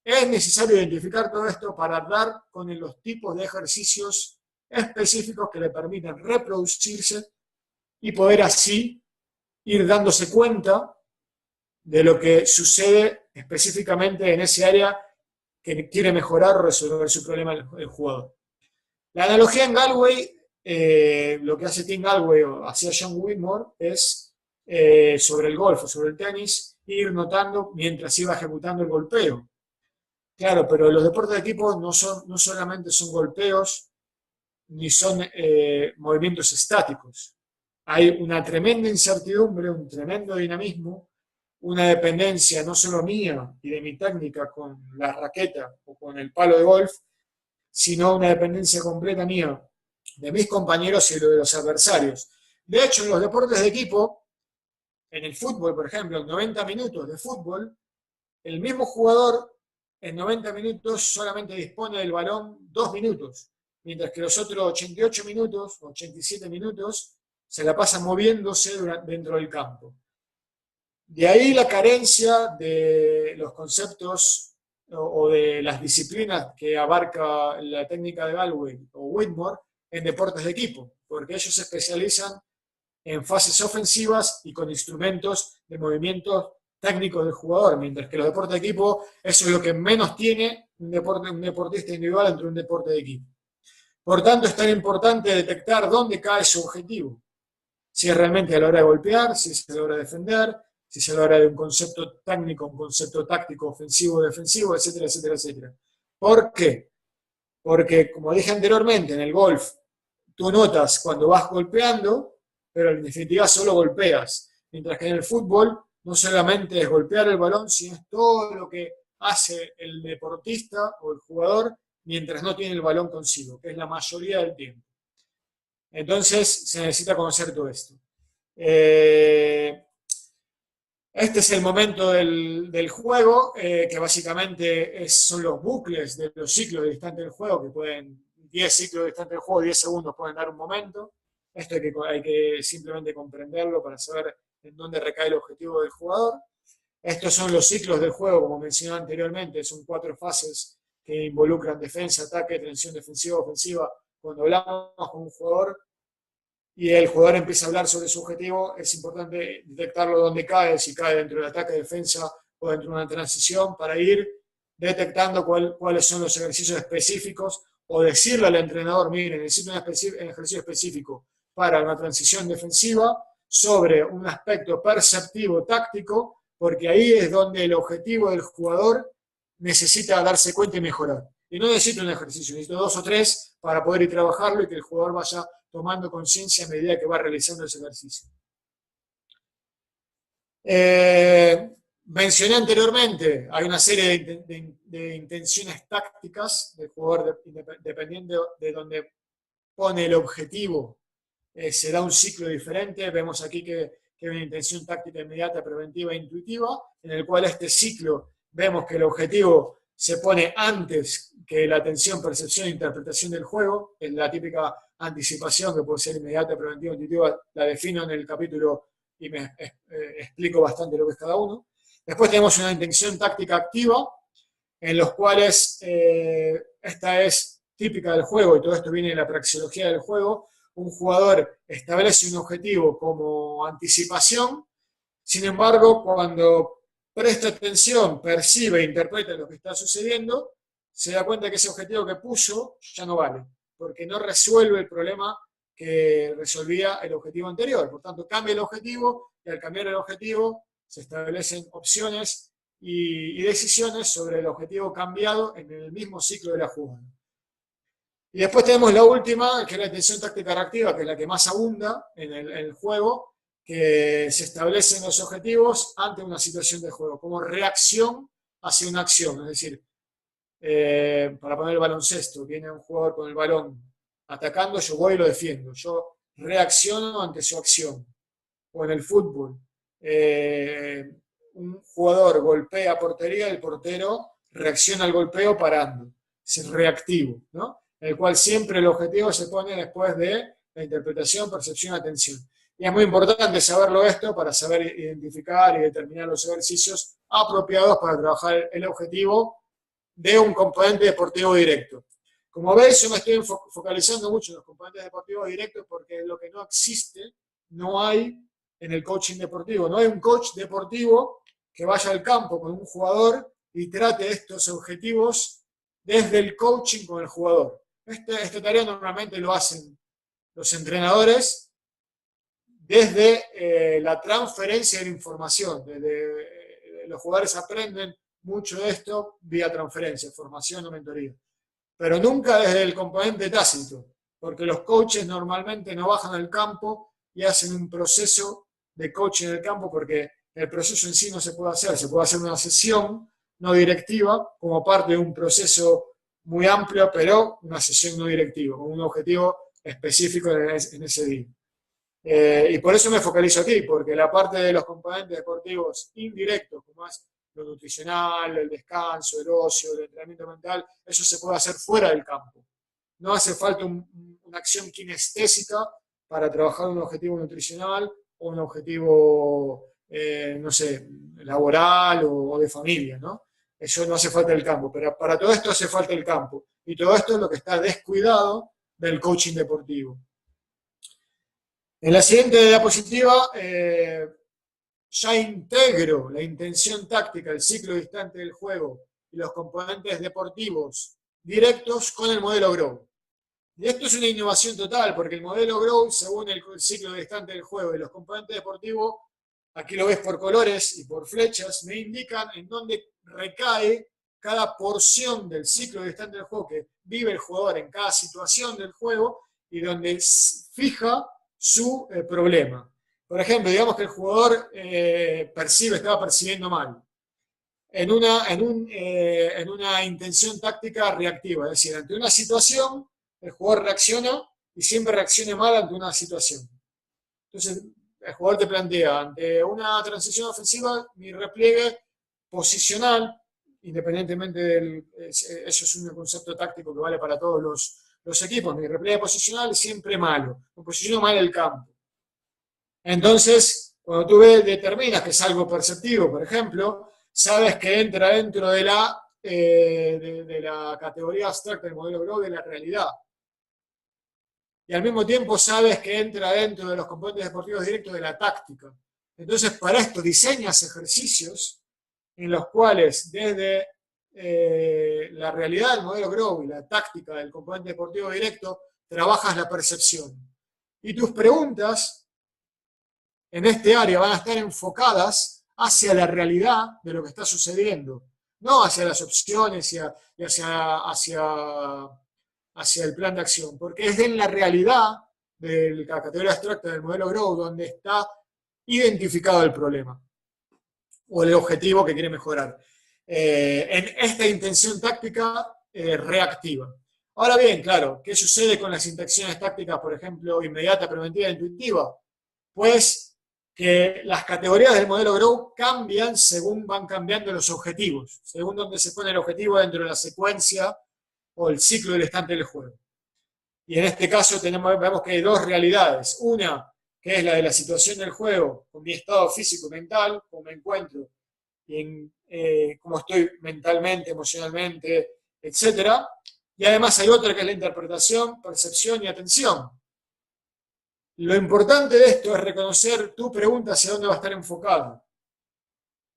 es necesario identificar todo esto para dar con los tipos de ejercicios específicos que le permitan reproducirse y poder así ir dándose cuenta de lo que sucede específicamente en ese área que quiere mejorar o resolver su problema el jugador. La analogía en Galway, lo que hace Tim Galway o hacía John Whitmore es sobre el golf o sobre el tenis, ir notando mientras iba ejecutando el golpeo. Claro, pero los deportes de equipo no solamente son golpeos, ni son movimientos estáticos. Hay una tremenda incertidumbre, un tremendo dinamismo, una dependencia no solo mía y de mi técnica con la raqueta o con el palo de golf, sino una dependencia completa mía de mis compañeros y de los adversarios. De hecho, en los deportes de equipo, en el fútbol, por ejemplo, en 90 minutos de fútbol, el mismo jugador en 90 minutos solamente dispone del balón 2 minutos, mientras que los otros 88 minutos, 87 minutos, se la pasa moviéndose dentro del campo. De ahí la carencia de los conceptos o de las disciplinas que abarca la técnica de Galway o Whitmore en deportes de equipo, porque ellos se especializan en fases ofensivas y con instrumentos de movimientos técnicos del jugador, mientras que los deportes de equipo, eso es lo que menos tiene un deportista individual dentro de un deporte de equipo. Por tanto, es tan importante detectar dónde cae su objetivo. Si es realmente a la hora de golpear, si es a la hora de defender, si es a la hora de un concepto técnico, un concepto táctico, ofensivo, defensivo, etcétera, etcétera, etcétera. ¿Por qué? Porque, como dije anteriormente, en el golf, tú notas cuando vas golpeando, pero en definitiva solo golpeas. Mientras que en el fútbol, no solamente es golpear el balón, sino es todo lo que hace el deportista o el jugador mientras no tiene el balón consigo, que es la mayoría del tiempo. Entonces, se necesita conocer todo esto. Este es el momento del juego, que básicamente son los bucles de los ciclos de instante del juego, que pueden, 10 ciclos de instante del juego, 10 segundos pueden dar un momento. Esto hay que simplemente comprenderlo para saber en dónde recae el objetivo del jugador. Estos son los ciclos del juego, como mencioné anteriormente, son 4 fases que involucran defensa, ataque, transición defensiva, ofensiva. Cuando hablamos con un jugador y el jugador empieza a hablar sobre su objetivo, es importante detectarlo dónde cae, si cae dentro del ataque, defensa o dentro de una transición, para ir detectando cuáles son los ejercicios específicos o decirle al entrenador, mire, necesito un ejercicio específico para una transición defensiva sobre un aspecto perceptivo táctico, porque ahí es donde el objetivo del jugador necesita darse cuenta y mejorar. Y no necesito un ejercicio, necesito 2 o 3 para poder ir trabajarlo y que el jugador vaya tomando conciencia a medida que va realizando ese ejercicio. Mencioné anteriormente, hay una serie de intenciones tácticas del jugador dependiendo de donde pone el objetivo. Se da un ciclo diferente. Vemos aquí que hay una intención táctica inmediata, preventiva e intuitiva, en el cual este ciclo vemos que el objetivo se pone antes que la atención, percepción e interpretación del juego. Es la típica anticipación que puede ser inmediata, preventiva, intuitiva. La defino en el capítulo y me explico bastante lo que es cada uno. Después tenemos una intención táctica activa, en los cuales esta es típica del juego, y todo esto viene de la praxeología del juego. Un jugador establece un objetivo como anticipación, sin embargo, cuando presta atención, percibe e interpreta lo que está sucediendo, se da cuenta que ese objetivo que puso ya no vale, porque no resuelve el problema que resolvía el objetivo anterior. Por tanto, cambia el objetivo, y al cambiar el objetivo se establecen opciones y decisiones sobre el objetivo cambiado en el mismo ciclo de la jugada. Y después tenemos la última, que es la intención táctica reactiva, que es la que más abunda en el juego, que se establecen los objetivos ante una situación de juego, como reacción hacia una acción. Es decir, para poner el baloncesto, viene un jugador con el balón atacando, yo voy y lo defiendo. Yo reacciono ante su acción. O en el fútbol, un jugador golpea a portería, el portero reacciona al golpeo parando. Es reactivo, ¿no? En el cual siempre el objetivo se pone después de la interpretación, percepción, atención. Y es muy importante saberlo esto para saber identificar y determinar los ejercicios apropiados para trabajar el objetivo de un componente deportivo directo. Como veis, yo me estoy focalizando mucho en los componentes deportivos directos porque es lo que no existe, no hay en el coaching deportivo. No hay un coach deportivo que vaya al campo con un jugador y trate estos objetivos desde el coaching con el jugador. Esta tarea normalmente lo hacen los entrenadores desde la transferencia de la información. Los jugadores aprenden mucho de esto vía transferencia, formación o mentoría. Pero nunca desde el componente tácito, porque los coaches normalmente no bajan al campo y hacen un proceso de coaching en el campo, porque el proceso en sí no se puede hacer una sesión no directiva como parte de un proceso muy amplio, pero una sesión no directiva, con un objetivo específico en ese día. Y por eso me focalizo aquí, porque la parte de los componentes deportivos indirectos, como es lo nutricional, el descanso, el ocio, el entrenamiento mental, eso se puede hacer fuera del campo. No hace falta una acción kinestésica para trabajar un objetivo nutricional o un objetivo, no sé, laboral o de familia, ¿no? Eso no hace falta el campo, pero para todo esto hace falta el campo. Y todo esto es lo que está descuidado del coaching deportivo. En la siguiente diapositiva ya integro la intención táctica, el ciclo distante del juego y los componentes deportivos directos con el modelo Grow. Y esto es una innovación total, porque el modelo Grow, según el ciclo distante del juego y los componentes deportivos, aquí lo ves por colores y por flechas, me indican en dónde recae cada porción del ciclo distante del juego que vive el jugador en cada situación del juego y donde fija su problema. Por ejemplo, digamos que el jugador estaba percibiendo mal. En una intención táctica reactiva, es decir, ante una situación, el jugador reacciona y siempre reacciona mal ante una situación. Entonces, el jugador te plantea, ante una transición ofensiva, mi repliegue posicional, independientemente eso es un concepto táctico que vale para todos los equipos, mi repliegue posicional es siempre malo, me posiciono mal el campo. Entonces, cuando tú determinas que es algo perceptivo, por ejemplo, sabes que entra dentro de la categoría abstracta del modelo Grow de la realidad. Y al mismo tiempo sabes que entra dentro de los componentes deportivos directos de la táctica. Entonces, para esto diseñas ejercicios en los cuales desde la realidad del modelo Grow y la táctica del componente deportivo directo, trabajas la percepción. Y tus preguntas en este área van a estar enfocadas hacia la realidad de lo que está sucediendo, no hacia las opciones y hacia el plan de acción, porque es en la realidad de la categoría abstracta del modelo Grow donde está identificado el problema o el objetivo que quiere mejorar. En esta intención táctica reactiva. Ahora bien, claro, ¿qué sucede con las intenciones tácticas, por ejemplo, inmediata, preventiva e intuitiva? Pues que las categorías del modelo Grow cambian según van cambiando los objetivos, según donde se pone el objetivo dentro de la secuencia o el ciclo del instante del juego. Y en este caso vemos que hay dos realidades. Una, que es la de la situación del juego, con mi estado físico y mental, cómo me encuentro, y cómo estoy mentalmente, emocionalmente, etc. Y además hay otra que es la interpretación, percepción y atención. Lo importante de esto es reconocer tu pregunta hacia dónde va a estar enfocada.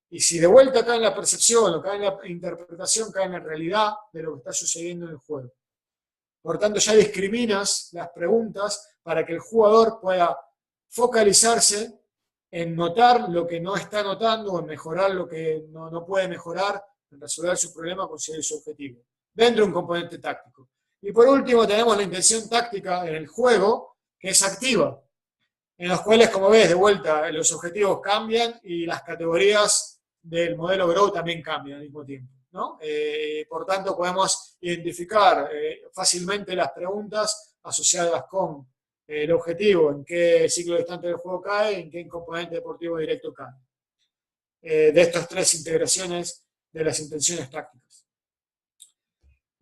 Y si de vuelta cae en la percepción o cae en la interpretación, cae en la realidad de lo que está sucediendo en el juego. Por tanto, ya discriminas las preguntas para que el jugador pueda focalizarse en notar lo que no está notando, en mejorar lo que no puede mejorar, en resolver su problema, conseguir su objetivo, dentro de un componente táctico. Y por último, tenemos la intención táctica en el juego, que es activa, en los cuales, como ves, de vuelta, los objetivos cambian y las categorías del modelo Grow también cambian al mismo tiempo, ¿no? Por tanto, podemos identificar fácilmente las preguntas asociadas con el objetivo, en qué ciclo distante del juego cae, en qué componente deportivo directo cae. De estas tres integraciones de las intenciones tácticas.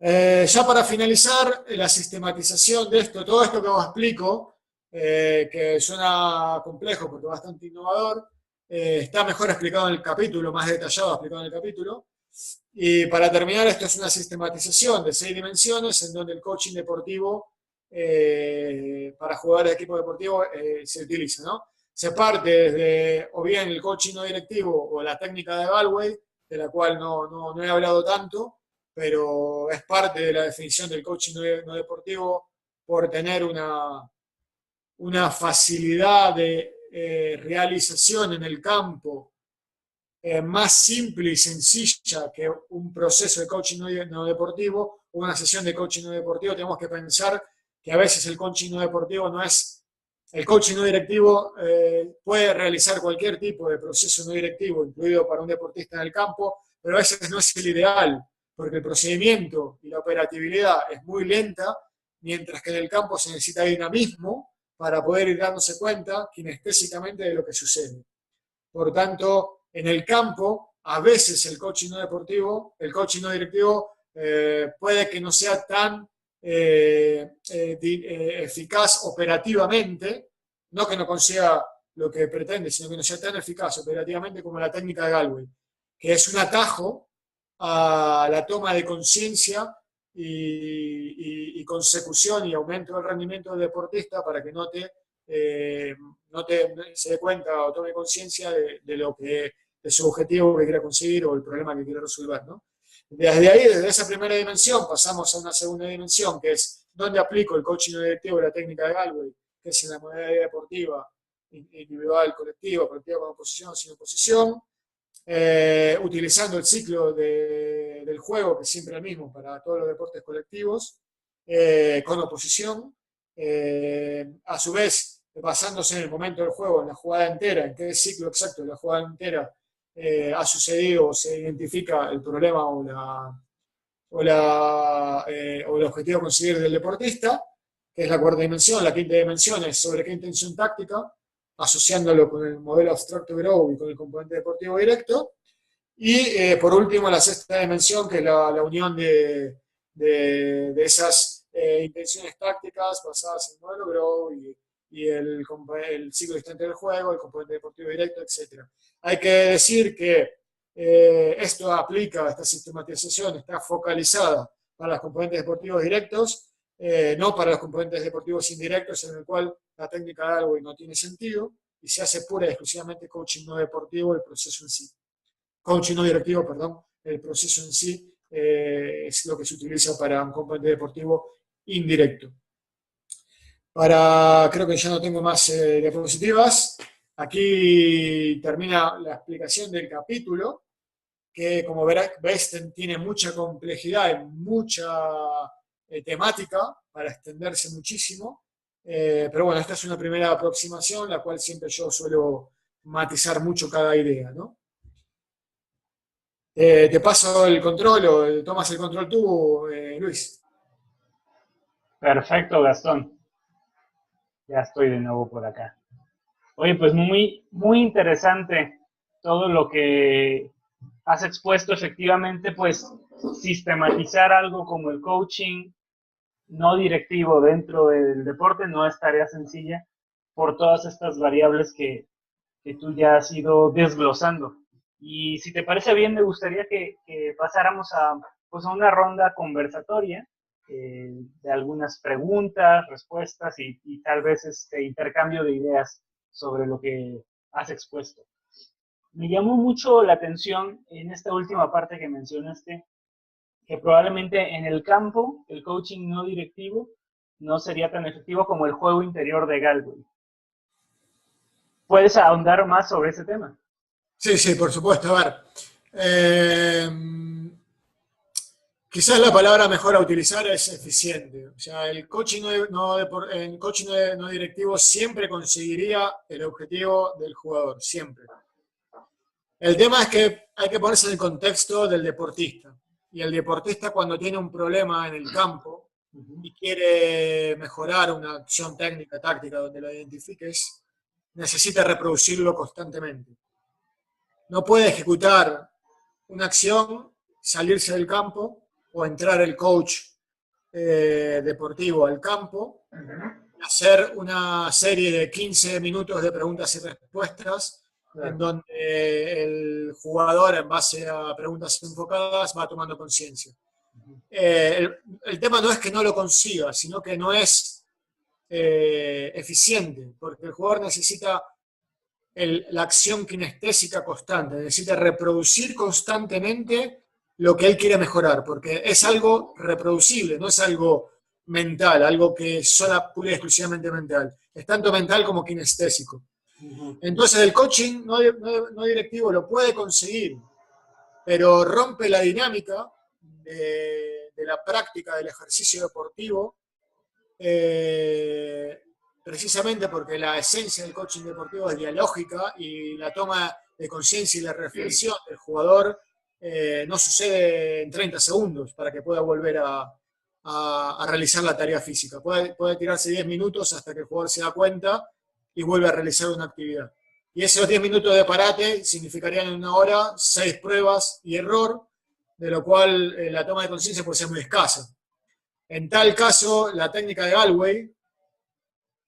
Ya para finalizar, la sistematización de esto, todo esto que os explico, que suena complejo porque es bastante innovador, está mejor explicado en el capítulo, más detallado explicado en el capítulo. Y para terminar, esto es una sistematización de 6 dimensiones en donde el coaching deportivo para jugadores de equipo deportivo se utiliza, ¿no? Se parte desde o bien el coaching no directivo o la técnica de Galway, de la cual no he hablado tanto, pero es parte de la definición del coaching no deportivo por tener una facilidad de realización en el campo más simple y sencilla que un proceso de coaching no deportivo o una sesión de coaching no deportivo. Tenemos que pensar que a veces el coaching no deportivo no es... El coaching no directivo puede realizar cualquier tipo de proceso no directivo, incluido para un deportista en el campo, pero a veces no es el ideal, porque el procedimiento y la operatividad es muy lenta, mientras que en el campo se necesita dinamismo para poder ir dándose cuenta kinestésicamente de lo que sucede. Por tanto, en el campo, a veces el coaching no deportivo, el coaching no directivo, puede que no sea tan eficaz operativamente, no que no consiga lo que pretende, sino que no sea tan eficaz operativamente como la técnica de Galway, que es un atajo a la toma de conciencia y consecución y aumento del rendimiento del deportista para que se dé cuenta o tome conciencia de su objetivo que quiera conseguir o el problema que quiere resolver, ¿no? Desde ahí, desde esa primera dimensión, pasamos a una segunda dimensión, que es donde aplico el coaching no directivo y la técnica de Galway, que es en la modalidad deportiva, individual, colectiva, con oposición, sin oposición, utilizando el ciclo del juego, que es siempre el mismo para todos los deportes colectivos, con oposición, a su vez, basándose en el momento del juego, en la jugada entera, en qué ciclo exacto de la jugada entera ha sucedido o se identifica el problema o el objetivo a conseguir del deportista, que es la cuarta dimensión. La quinta dimensión es sobre qué intención táctica, asociándolo con el modelo abstracto Grow y con el componente deportivo directo. Y por último, la sexta dimensión, que es la unión de esas intenciones tácticas basadas en el modelo Grow y el ciclo distante del juego, el componente deportivo directo, etc. Hay que decir que esto aplica, esta sistematización está focalizada para los componentes deportivos directos, no para los componentes deportivos indirectos, en el cual la técnica de Galway no tiene sentido y se hace pura y exclusivamente coaching no deportivo, el proceso en sí. Coaching no directivo, perdón, el proceso en sí es lo que se utiliza para un componente deportivo indirecto. Creo que ya no tengo más diapositivas. Aquí termina la explicación del capítulo, que como verás, ves, tiene mucha complejidad y mucha temática para extenderse muchísimo. Pero bueno, esta es una primera aproximación, la cual siempre yo suelo matizar mucho cada idea, ¿no? Te paso el control o tomas el control tú, Luis. Perfecto, Gastón. Ya estoy de nuevo por acá. Oye, pues muy interesante todo lo que has expuesto. Efectivamente, pues sistematizar algo como el coaching no directivo dentro del deporte no es tarea sencilla por todas estas variables que tú ya has ido desglosando. Y si te parece bien, me gustaría que pasáramos pues a una ronda conversatoria de algunas preguntas, respuestas y tal vez este intercambio de ideas sobre lo que has expuesto. Me llamó mucho la atención en esta última parte que mencionaste, que probablemente en el campo el coaching no directivo no sería tan efectivo como el juego interior de Galway. ¿Puedes ahondar más sobre ese tema? Sí, sí, por supuesto. A ver, quizás la palabra mejor a utilizar es eficiente. O sea, el coaching el coaching no directivo siempre conseguiría el objetivo del jugador, siempre. El tema es que hay que ponerse en el contexto del deportista. Y el deportista cuando tiene un problema en el campo y quiere mejorar una acción técnica, táctica, donde lo identifiques, necesita reproducirlo constantemente. No puede ejecutar una acción, salirse del campo o entrar el coach deportivo al campo, hacer una serie de 15 minutos de preguntas y respuestas, en donde el jugador, en base a preguntas enfocadas, va tomando conciencia. El tema no es que no lo consiga, sino que no es eficiente, porque el jugador necesita la acción kinestésica constante, necesita reproducir constantemente lo que él quiere mejorar, porque es algo reproducible, no es algo mental, algo que es pura y exclusivamente mental. Es tanto mental como kinestésico. Entonces el coaching no directivo lo puede conseguir, pero rompe la dinámica de la práctica del ejercicio deportivo, precisamente porque la esencia del coaching deportivo es dialógica y la toma de conciencia y la reflexión del jugador no sucede en 30 segundos para que pueda volver a realizar la tarea física. Puede tirarse 10 minutos hasta que el jugador se da cuenta y vuelve a realizar una actividad. Y esos 10 minutos de parate significarían en una hora 6 pruebas y error, de lo cual la toma de conciencia puede ser muy escasa. En tal caso, la técnica de Galway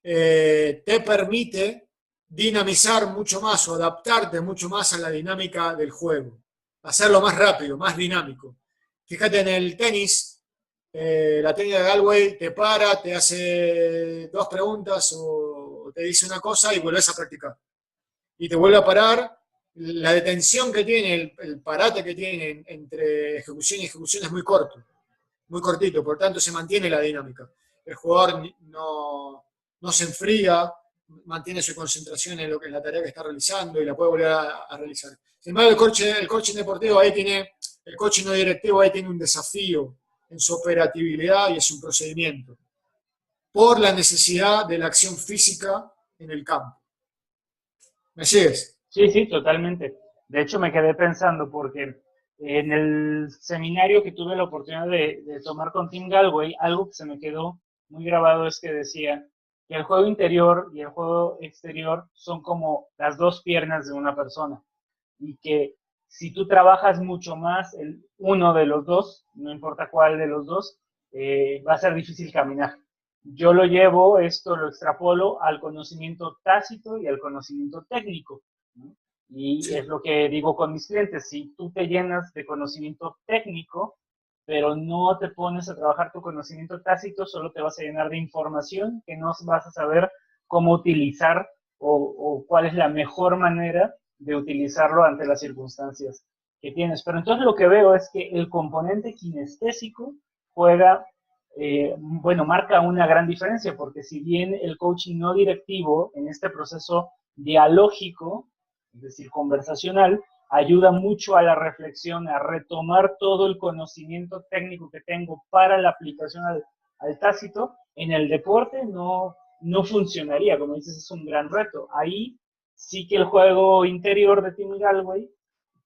te permite dinamizar mucho más o adaptarte mucho más a la dinámica del juego, hacerlo más rápido, más dinámico. Fíjate en el tenis, la técnica de Galway te para, te hace 2 preguntas o te dice una cosa y vuelves a practicar. Y te vuelve a parar. La detención que tiene, el parate que tiene entre ejecución y ejecución es muy corto, muy cortito, por tanto se mantiene la dinámica. El jugador no se enfría, mantiene su concentración en la tarea que está realizando y la puede volver a realizar. Sin embargo, el coaching deportivo ahí tiene, el coaching no directivo ahí tiene un desafío en su operatividad y en su procedimiento, por la necesidad de la acción física en el campo. ¿Me sigues? Sí, sí, totalmente. De hecho, me quedé pensando porque en el seminario que tuve la oportunidad de tomar con Tim Galway, algo que se me quedó muy grabado es que decía que el juego interior y el juego exterior son como las dos piernas de una persona y que si tú trabajas mucho más uno de los dos, no importa cuál de los dos, va a ser difícil caminar. Yo lo llevo, esto lo extrapolo al conocimiento tácito y al conocimiento técnico, ¿no? Y Sí. es lo que digo con mis clientes, si tú te llenas de conocimiento técnico, pero no te pones a trabajar tu conocimiento tácito, solo te vas a llenar de información que no vas a saber cómo utilizar o cuál es la mejor manera de utilizarlo ante las circunstancias que tienes. Pero entonces lo que veo es que el componente kinestésico juega bueno, marca una gran diferencia, porque si bien el coaching no directivo en este proceso dialógico, es decir, conversacional, ayuda mucho a la reflexión, a retomar todo el conocimiento técnico que tengo para la aplicación al tácito, en el deporte no funcionaría, como dices, es un gran reto. Ahí sí que el juego interior de Tim Galway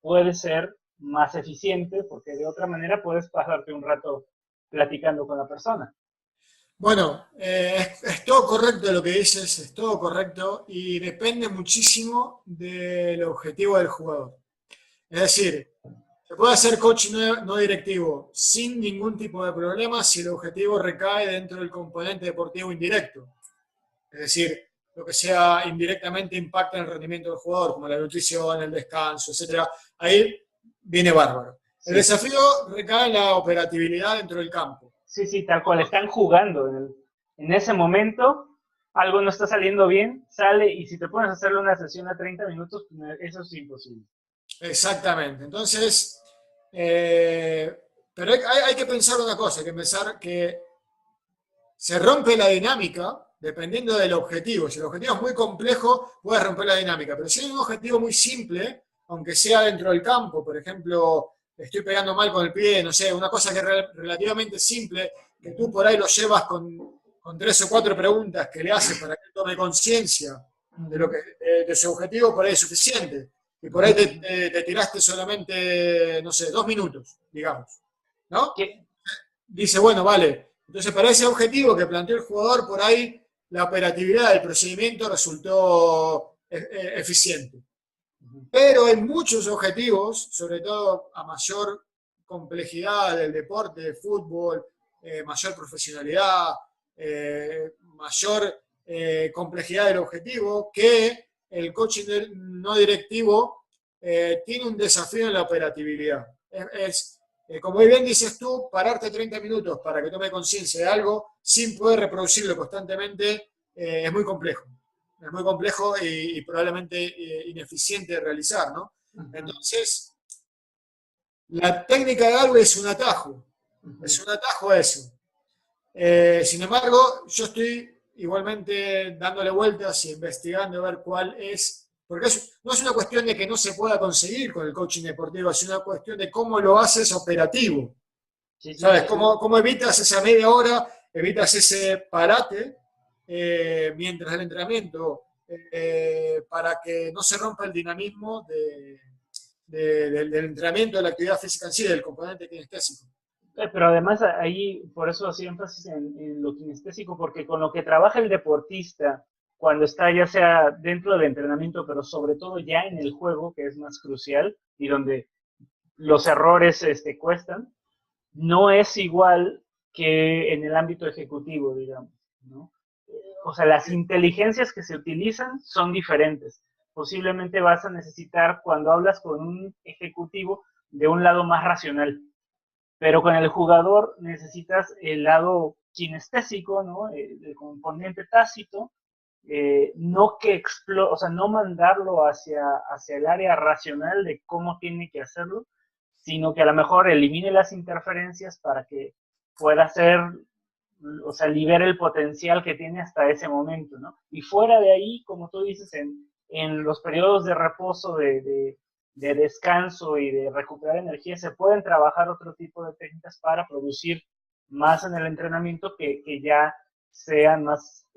puede ser más eficiente, porque de otra manera puedes pasarte un rato platicando con la persona. Bueno, es todo correcto lo que dices, es todo correcto y depende muchísimo del objetivo del jugador. Es decir, se puede hacer coaching no directivo sin ningún tipo de problema si el objetivo recae dentro del componente deportivo indirecto. Es decir, lo que sea indirectamente impacta en el rendimiento del jugador, como la nutrición, el descanso, etc. Ahí viene bárbaro. El desafío recae en la operatividad dentro del campo. Sí, tal cual, están jugando. En ese momento, algo no está saliendo bien, sale, y si te pones a hacerle una sesión a 30 minutos, eso es imposible. Exactamente. Entonces, pero hay que pensar una cosa, hay que pensar que se rompe la dinámica dependiendo del objetivo. Si el objetivo es muy complejo, puedes romper la dinámica, pero si hay un objetivo muy simple, aunque sea dentro del campo, por ejemplo, estoy pegando mal con el pie, no sé, una cosa que es relativamente simple, que tú por ahí lo llevas con 3 o 4 preguntas que le haces para que tome conciencia de su objetivo, por ahí es suficiente. Y por ahí te tiraste solamente, no sé, 2 minutos, digamos, ¿no? ¿Qué? Dice, bueno, vale. Entonces, para ese objetivo que planteó el jugador, por ahí la operatividad del procedimiento resultó eficiente. Pero hay muchos objetivos, sobre todo a mayor complejidad del deporte, del fútbol, mayor profesionalidad, mayor complejidad del objetivo, que el coaching no directivo tiene un desafío en la operatividad. Como bien dices tú, pararte 30 minutos para que tome conciencia de algo sin poder reproducirlo constantemente es muy complejo. Es muy complejo y probablemente ineficiente de realizar, ¿no? Entonces, la técnica de Galway es un atajo. Es un atajo a eso. Sin embargo, yo estoy igualmente dándole vueltas y investigando a ver cuál es, porque no es una cuestión de que no se pueda conseguir con el coaching deportivo, es una cuestión de cómo lo haces operativo. ¿Sabes? ¿Cómo evitas esa media hora, evitas ese parate mientras el entrenamiento para que no se rompa el dinamismo del entrenamiento, de la actividad física en sí, del componente kinestésico? Pero además ahí, por eso hacía énfasis en lo kinestésico, porque con lo que trabaja el deportista cuando está ya sea dentro del entrenamiento, pero sobre todo ya en el juego, que es más crucial y donde los errores cuestan, no es igual que en el ámbito ejecutivo, digamos, ¿no? O sea, las inteligencias que se utilizan son diferentes. Posiblemente vas a necesitar, cuando hablas con un ejecutivo, de un lado más racional, pero con el jugador necesitas el lado kinestésico, ¿no? El componente tácito, no que o sea, no mandarlo hacia el área racional de cómo tiene que hacerlo, sino que a lo mejor elimine las interferencias para que pueda hacer, o sea, libere el potencial que tiene hasta ese momento, ¿no? Y fuera de ahí, como tú dices, en los periodos de reposo, de descanso y de recuperar energía, se pueden trabajar otro tipo de técnicas para producir más en el entrenamiento que ya sean más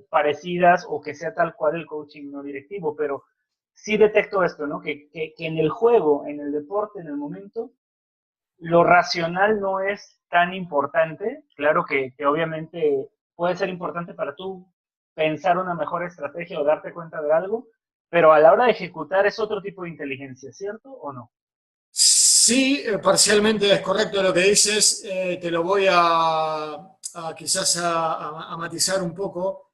parecidas o que sea tal cual el coaching no directivo, pero sí detecto esto, ¿no? Que en el juego, en el deporte, en el momento, lo racional no es tan importante. Claro que obviamente puede ser importante para tú pensar una mejor estrategia o darte cuenta de algo, pero a la hora de ejecutar es otro tipo de inteligencia, ¿cierto o no? Sí, parcialmente es correcto lo que dices. Te lo voy quizás a matizar un poco.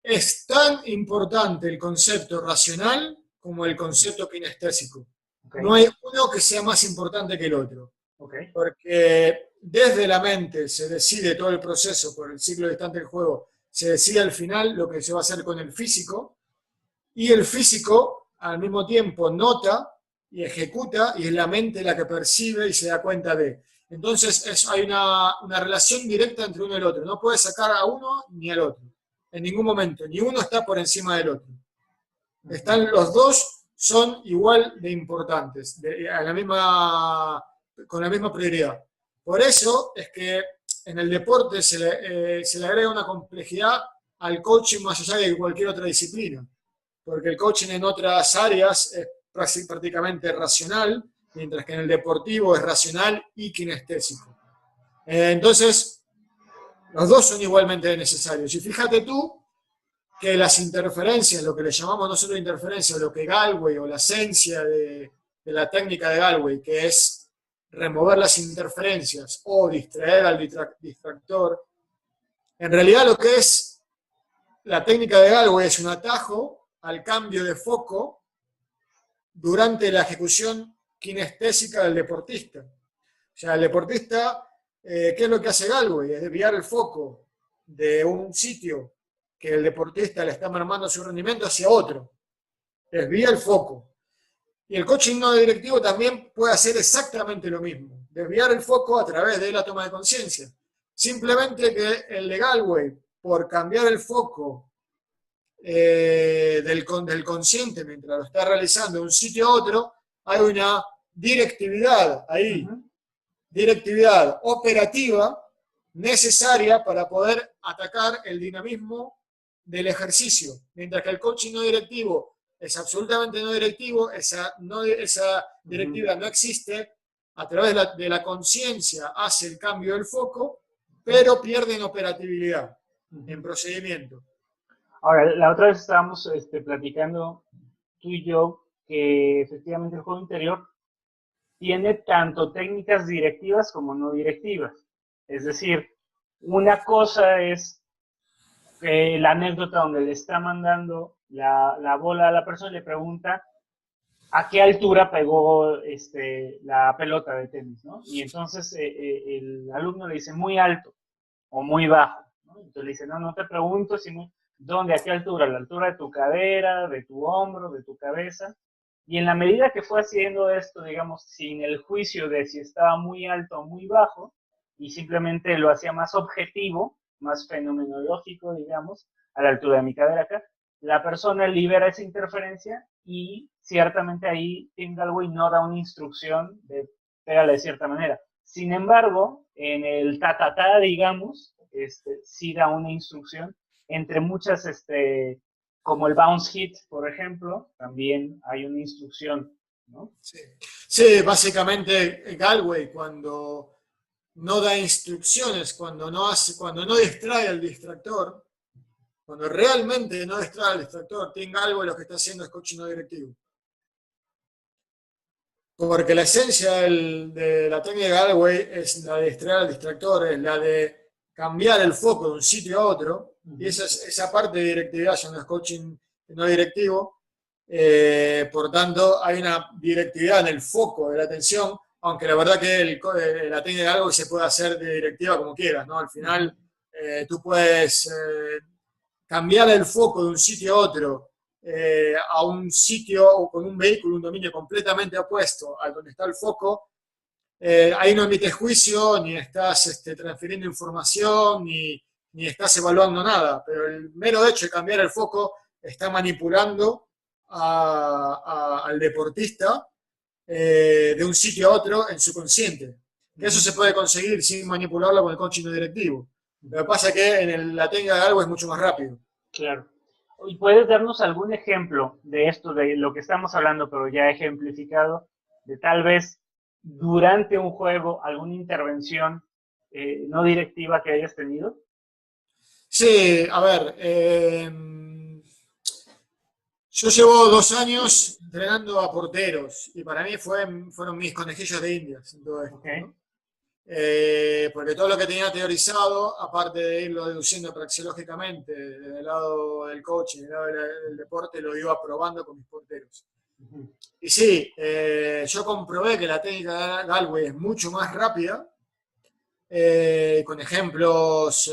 Es tan importante el concepto racional como el concepto kinestésico. Okay. No hay uno que sea más importante que el otro. Okay. Porque desde la mente se decide todo el proceso por el ciclo distante del juego, se decide al final lo que se va a hacer con el físico, y el físico al mismo tiempo nota y ejecuta, y es la mente la que percibe y se da cuenta de. Entonces hay una relación directa entre uno y el otro. No puedes sacar a uno ni al otro. En ningún momento. Ni uno está por encima del otro. Están los dos, son igual de importantes, con la misma prioridad. Por eso es que en el deporte se le agrega una complejidad al coaching más allá de cualquier otra disciplina. Porque el coaching en otras áreas es prácticamente racional, mientras que en el deportivo es racional y kinestésico. Entonces, los dos son igualmente necesarios. Y fíjate tú que las interferencias, lo que le llamamos nosotros interferencias, lo que Galway o la esencia de la técnica de Galway, que es remover las interferencias o distraer al distractor, en realidad lo que es la técnica de Galway es un atajo al cambio de foco durante la ejecución kinestésica del deportista. O sea, el deportista, ¿qué es lo que hace Galway? Es desviar el foco de un sitio que el deportista le está mermando su rendimiento hacia otro. Desvía el foco. Y el coaching no directivo también puede hacer exactamente lo mismo. Desviar el foco a través de la toma de conciencia. Simplemente que el de Galway, por cambiar el foco del consciente mientras lo está realizando de un sitio a otro, hay una directividad ahí. Directividad operativa necesaria para poder atacar el dinamismo del ejercicio, mientras que el coaching no directivo es absolutamente no directivo, esa directiva no existe, a través de la conciencia hace el cambio del foco, pero pierde en operatividad, en procedimiento. Ahora, la otra vez estábamos platicando tú y yo que efectivamente el juego interior tiene tanto técnicas directivas como no directivas. Es decir, una cosa es la anécdota donde le está mandando la bola a la persona y le pregunta a qué altura pegó la pelota de tenis, ¿no? Y entonces el alumno le dice muy alto o muy bajo, ¿no? Entonces le dice, no te pregunto si ¿dónde? ¿A qué altura? ¿A la altura de tu cadera, de tu hombro, de tu cabeza? Y en la medida que fue haciendo esto, digamos, sin el juicio de si estaba muy alto o muy bajo, y simplemente lo hacía más objetivo, más fenomenológico, digamos, a la altura de mi cadera acá, la persona libera esa interferencia y ciertamente ahí Tim Galway no da una instrucción de pégale de cierta manera. Sin embargo, en el ta-ta-ta, digamos, sí da una instrucción entre muchas, como el bounce hit, por ejemplo, también hay una instrucción, ¿no? Sí, básicamente Galway cuando no da instrucciones, cuando no distrae al distractor, cuando realmente no distrae al distractor, Tim Galway lo que está haciendo es coaching no directivo. Porque la esencia de la técnica de Galway es la de distraer al distractor, es la de cambiar el foco de un sitio a otro, y esa parte de directividad ya no es coaching no directivo. Por tanto, hay una directividad en el foco de la atención, aunque la verdad que la técnica de Galway se puede hacer de directiva como quieras, ¿no? Al final, tú puedes cambiar el foco de un sitio a otro, a un sitio o con un vehículo, un dominio completamente opuesto al donde está el foco. Ahí no emites juicio, ni estás transfiriendo información, ni estás evaluando nada, pero el mero hecho de cambiar el foco está manipulando al deportista de un sitio a otro en su consciente. Eso se puede conseguir sin manipularlo con el coaching no directivo. Lo que pasa es que en la técnica de algo es mucho más rápido. Claro. ¿Y puedes darnos algún ejemplo de esto, de lo que estamos hablando, pero ya ejemplificado, de tal vez durante un juego alguna intervención no directiva que hayas tenido? Sí, a ver, yo llevo 2 años entrenando a porteros y para mí fueron mis conejillos de indias en todo esto, Okay. ¿no? Porque todo lo que tenía teorizado, aparte de irlo deduciendo praxeológicamente desde el lado del coaching, del lado del deporte, lo iba probando con mis porteros. Y sí, yo comprobé que la técnica de Galway es mucho más rápida, con ejemplos.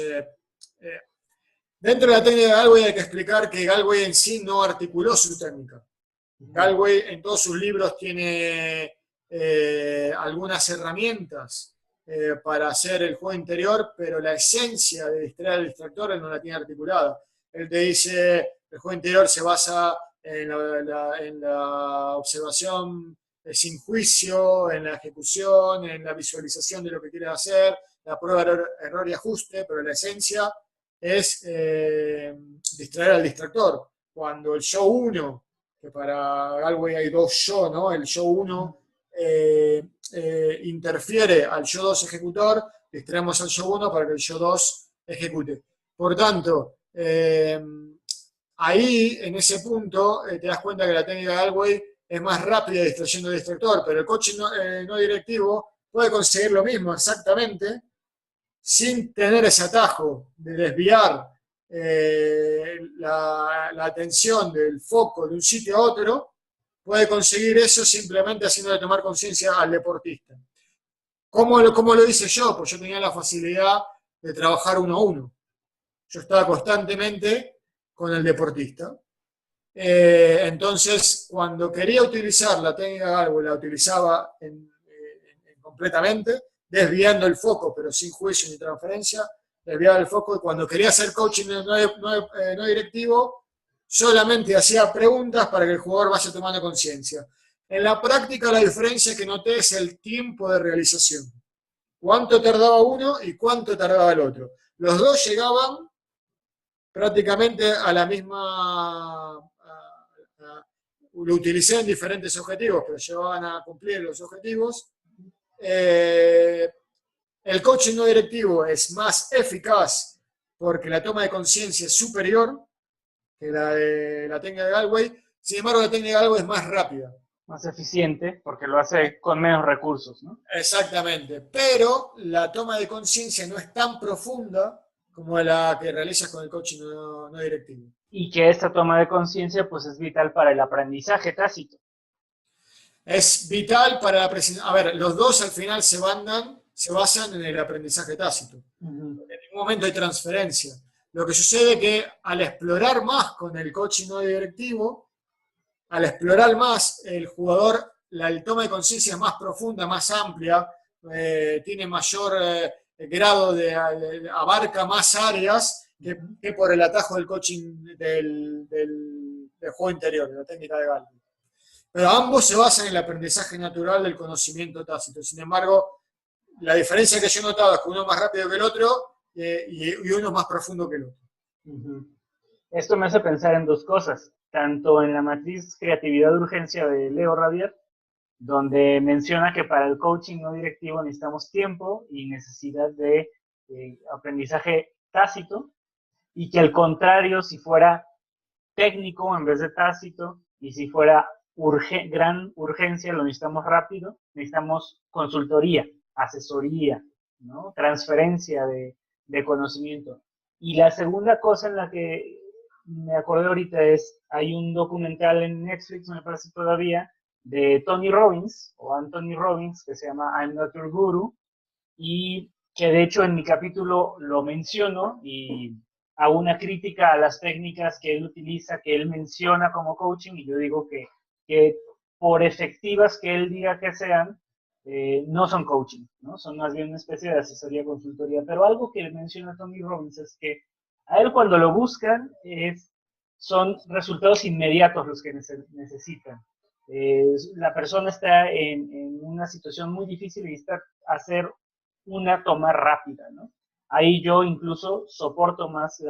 Dentro de la técnica de Galway hay que explicar que Galway en sí no articuló su técnica. Galway en todos sus libros tiene algunas herramientas para hacer el juego interior, pero la esencia de distraer al distractor él no la tiene articulada. Él te dice, el juego interior se basa en la observación sin juicio, en la ejecución, en la visualización de lo que quieres hacer, la prueba, error y ajuste, pero la esencia es distraer al distractor. Cuando el show 1, que para Galway hay 2 show, ¿no? El show 1 interfiere al show 2 ejecutor, distraemos al show 1 para que el show 2 ejecute. Por tanto, ahí, en ese punto, te das cuenta que la técnica de Galway es más rápida distrayendo al distractor, pero el coaching no directivo puede conseguir lo mismo exactamente, sin tener ese atajo de desviar la atención del foco de un sitio a otro, puede conseguir eso simplemente haciéndole tomar conciencia al deportista. ¿Cómo lo hice yo? Pues yo tenía la facilidad de trabajar 1 a 1. Yo estaba constantemente con el deportista. Entonces, cuando quería utilizar la técnica de Galway, la utilizaba completamente, desviando el foco, pero sin juicio ni transferencia, desviaba el foco, y cuando quería hacer coaching no directivo, solamente hacía preguntas para que el jugador vaya tomando conciencia. En la práctica, la diferencia que noté es el tiempo de realización. Cuánto tardaba uno y cuánto tardaba el otro. Los dos llegaban prácticamente a la misma... lo utilicé en diferentes objetivos, pero llevaban a cumplir los objetivos. El coaching no directivo es más eficaz porque la toma de conciencia es superior que la de la técnica de Galway. Sin embargo, la técnica de Galway es más rápida. Más eficiente porque lo hace con menos recursos, ¿no? Exactamente. Pero la toma de conciencia no es tan profunda como la que realizas con el coaching no directivo. Y que esta toma de conciencia pues es vital para el aprendizaje tácito. Es vital para la presentación. A ver, los dos al final se basan en el aprendizaje tácito. En ningún momento hay transferencia. Lo que sucede es que al explorar más con el coaching no directivo, al explorar más, el jugador, la toma de conciencia es más profunda, más amplia, tiene mayor grado abarca más áreas que por el atajo del coaching del juego interior, de la técnica de Galway. Pero ambos se basan en el aprendizaje natural del conocimiento tácito. Sin embargo, la diferencia que yo he notado es que uno es más rápido que el otro y uno es más profundo que el otro. Esto me hace pensar en 2 cosas, tanto en la matriz creatividad de urgencia de Leo Rabier, donde menciona que para el coaching no directivo necesitamos tiempo y necesidad de aprendizaje tácito, y que al contrario, si fuera técnico en vez de tácito, y si fuera gran urgencia, lo necesitamos rápido, necesitamos consultoría, asesoría, ¿no? Transferencia de conocimiento. Y la segunda cosa en la que me acordé ahorita es, hay un documental en Netflix, me parece todavía, de Tony Robbins, o Anthony Robbins, que se llama I'm Not Your Guru, y que de hecho en mi capítulo lo menciono y hago una crítica a las técnicas que él utiliza, que él menciona como coaching, y yo digo que por efectivas que él diga que sean, no son coaching, ¿no? Son más bien una especie de asesoría, consultoría. Pero algo que menciona Tony Robbins es que a él cuando lo buscan son resultados inmediatos los que necesitan. La persona está en una situación muy difícil y necesita hacer una toma rápida, ¿no? Ahí yo incluso soporto más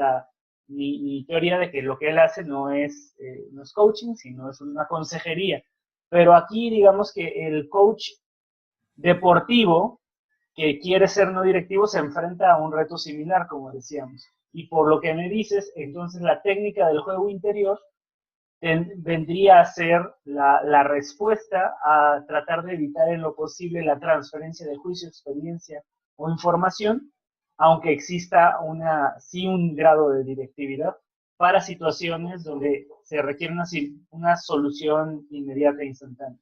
mi teoría de que lo que él hace no es coaching, sino es una consejería. Pero aquí digamos que el coach deportivo que quiere ser no directivo se enfrenta a un reto similar, como decíamos. Y por lo que me dices, entonces la técnica del juego interior vendría a ser la respuesta a tratar de evitar en lo posible la transferencia de juicio, experiencia o información, aunque exista sí un grado de directividad para situaciones donde se requiere una solución inmediata e instantánea.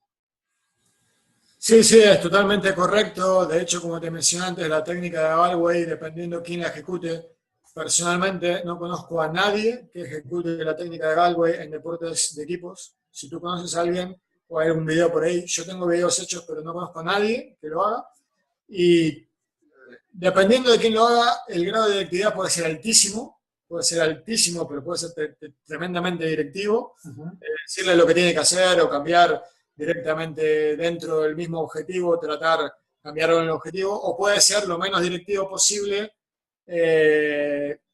Sí, es totalmente correcto. De hecho, como te mencioné antes, la técnica de Galway, dependiendo quién la ejecute, personalmente no conozco a nadie que ejecute la técnica de Galway en deportes de equipos. Si tú conoces a alguien, o hay un video por ahí, yo tengo videos hechos, pero no conozco a nadie que lo haga. Y Dependiendo de quién lo haga, el grado de directividad puede ser altísimo, pero puede ser tremendamente directivo. Decirle lo que tiene que hacer o cambiar directamente dentro del mismo objetivo, tratar cambiarlo en el objetivo, o puede ser lo menos directivo posible,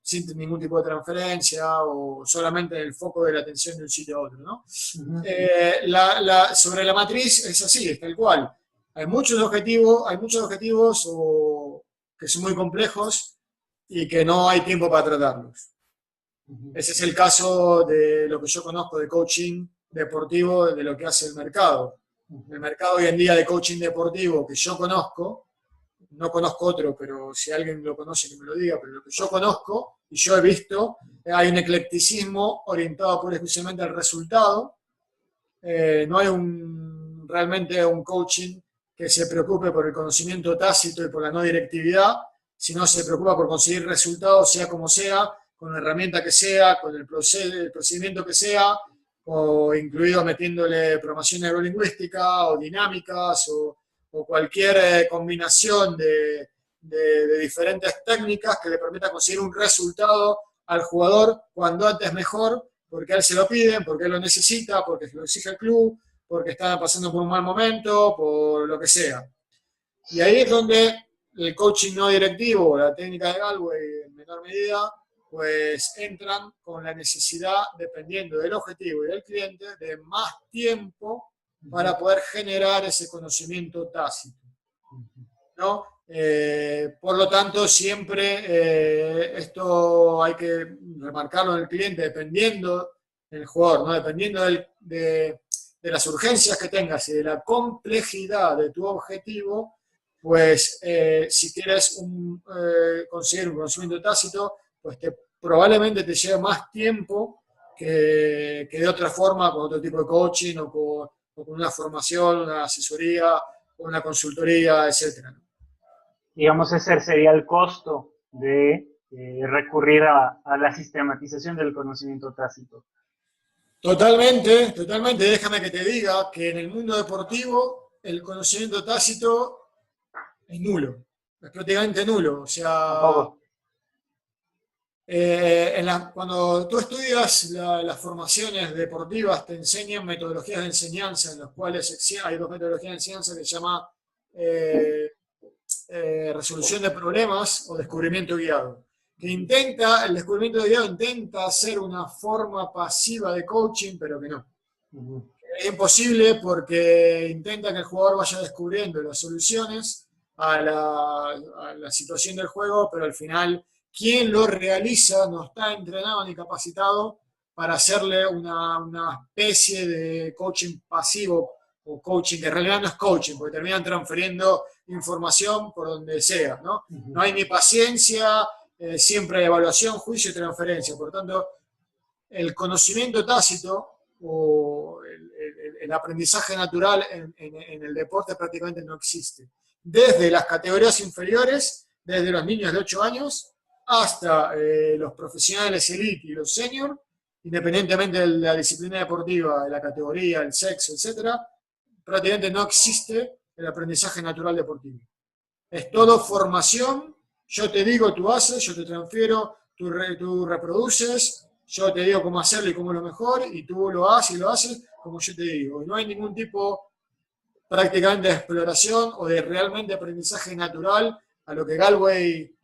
sin ningún tipo de transferencia o solamente el foco de la atención de un sitio a otro, ¿no? Sobre la matriz es así, es tal cual. Hay muchos objetivos que son muy complejos y que no hay tiempo para tratarlos. Ese es el caso de lo que yo conozco de coaching deportivo, de lo que hace el mercado. El mercado hoy en día de coaching deportivo que yo conozco, no conozco otro, pero si alguien lo conoce que me lo diga, pero lo que yo conozco y yo he visto, hay un eclecticismo orientado pura y exclusivamente al resultado. No hay realmente un coaching que se preocupe por el conocimiento tácito y por la no directividad, sino se preocupa por conseguir resultados, sea como sea, con la herramienta que sea, con el procedimiento que sea, o incluido metiéndole programación neurolingüística o dinámicas o cualquier combinación de diferentes técnicas que le permita conseguir un resultado al jugador cuando antes mejor, porque a él se lo piden, porque él lo necesita, porque se lo exige el club, porque está pasando por un mal momento, por lo que sea. Y ahí es donde el coaching no directivo, la técnica de Galway en menor medida, pues entran con la necesidad, dependiendo del objetivo y del cliente, de más tiempo para poder generar ese conocimiento tácito, ¿no? Por lo tanto, siempre esto hay que remarcarlo en el cliente, dependiendo del jugador, ¿no? Dependiendo de las urgencias que tengas y de la complejidad de tu objetivo, pues si quieres conseguir un conocimiento tácito, pues probablemente te lleve más tiempo que de otra forma, con otro tipo de coaching o con una formación, una asesoría, una consultoría, etcétera, ¿no? Digamos, ese sería el costo de recurrir a la sistematización del conocimiento tácito. Totalmente, totalmente. Déjame que te diga que en el mundo deportivo el conocimiento tácito es nulo, es prácticamente nulo. O sea, cuando tú estudias las formaciones deportivas te enseñan metodologías de enseñanza en las cuales hay dos metodologías de enseñanza que se llama resolución de problemas o descubrimiento guiado. El descubrimiento guiado intenta hacer una forma pasiva de coaching, pero que no. Es imposible porque intenta que el jugador vaya descubriendo las soluciones a la situación del juego, pero al final quien lo realiza no está entrenado ni capacitado para hacerle una especie de coaching pasivo o coaching que en realidad no es coaching, porque terminan transfiriendo información por donde sea, ¿no? No hay ni paciencia, siempre hay evaluación, juicio y transferencia. Por lo tanto, el conocimiento tácito o el aprendizaje natural en el deporte prácticamente no existe. Desde las categorías inferiores, desde los niños de 8 años, hasta los profesionales elite y los senior, independientemente de la disciplina deportiva, de la categoría, el sexo, etc., prácticamente no existe el aprendizaje natural deportivo. Es todo formación, yo te digo, tú haces, yo te transfiero, tú reproduces, yo te digo cómo hacerlo y cómo es lo mejor, y tú lo haces como yo te digo. No hay ningún tipo prácticamente de exploración o de realmente aprendizaje natural a lo que Galway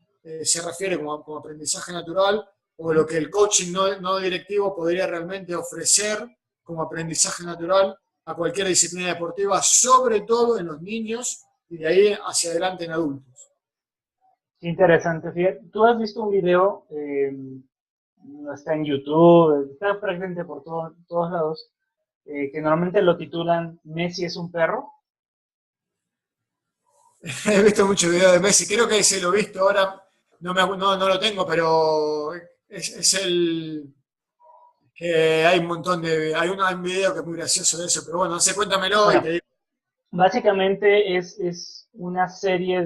se refiere como aprendizaje natural, o lo que el coaching no directivo podría realmente ofrecer como aprendizaje natural a cualquier disciplina deportiva, sobre todo en los niños y de ahí hacia adelante en adultos. Interesante. Fíjate, tú has visto un video, está en YouTube, está presente por todos lados, que normalmente lo titulan "Messi es un perro". He visto muchos videos de Messi, creo que se lo he visto ahora, no lo tengo, pero es el que hay un montón hay un video que es muy gracioso de eso, pero bueno, no sé, cuéntamelo y te digo. Básicamente es una serie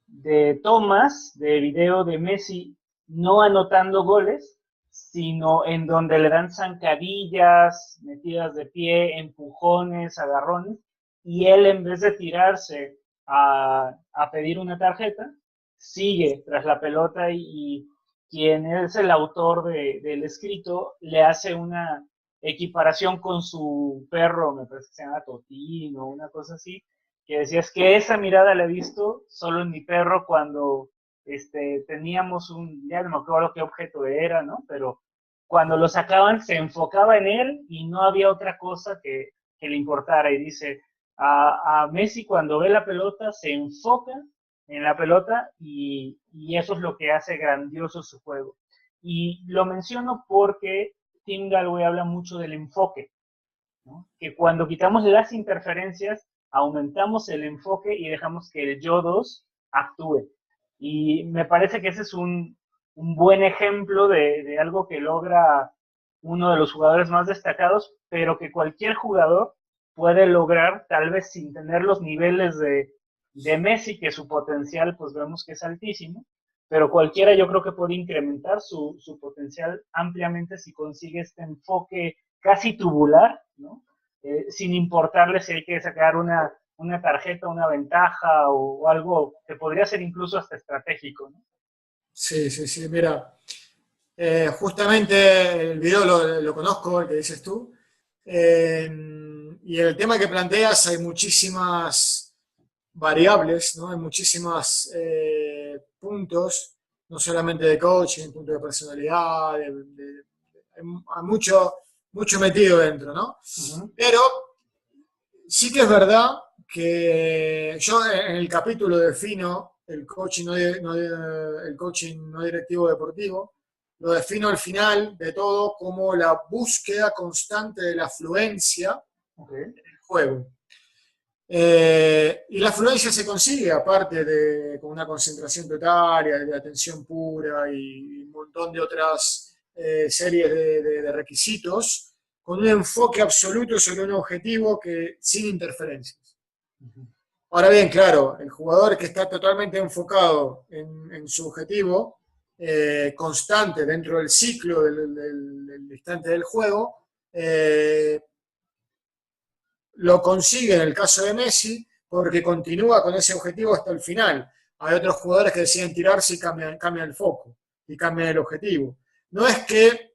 de tomas de video de Messi no anotando goles, sino en donde le dan zancadillas, metidas de pie, empujones, agarrones, y él en vez de tirarse a pedir una tarjeta, sigue tras la pelota y quien es el autor del escrito le hace una equiparación con su perro, me parece que se llama Totín o una cosa así, que decía, es que esa mirada la he visto solo en mi perro cuando teníamos ya no me acuerdo qué objeto era, ¿no? Pero cuando lo sacaban se enfocaba en él y no había otra cosa que le importara. Y dice, a Messi cuando ve la pelota se enfoca en la pelota y eso es lo que hace grandioso su juego. Y lo menciono porque Tim Galway habla mucho del enfoque, ¿no? Que cuando quitamos las interferencias, aumentamos el enfoque y dejamos que el yo-2 actúe. Y me parece que ese es un buen ejemplo de algo que logra uno de los jugadores más destacados, pero que cualquier jugador puede lograr, tal vez sin tener los niveles de Messi, que su potencial pues vemos que es altísimo, pero cualquiera yo creo que puede incrementar su potencial ampliamente si consigue este enfoque casi tubular, ¿no? Sin importarle si hay que sacar una tarjeta, una ventaja o algo que podría ser incluso hasta estratégico, ¿no? Sí, sí, sí, mira, justamente el video lo conozco, el que dices tú, y el tema que planteas hay muchísimas variables, ¿no? Hay muchísimos puntos, no solamente de coaching, puntos de personalidad, hay mucho metido dentro, ¿no? Uh-huh. Pero sí que es verdad que yo en el capítulo defino el coaching el coaching no directivo deportivo, lo defino al final de todo como la búsqueda constante de la fluencia Okay. del juego. Y la fluencia se consigue, aparte de con una concentración total, de atención pura y un montón de otras series de requisitos, con un enfoque absoluto sobre un objetivo que sin interferencias. Uh-huh. Ahora bien, claro, el jugador que está totalmente enfocado en su objetivo, constante dentro del ciclo del instante del juego, lo consigue en el caso de Messi porque continúa con ese objetivo hasta el final. Hay otros jugadores que deciden tirarse y cambian el foco y cambian el objetivo. No es que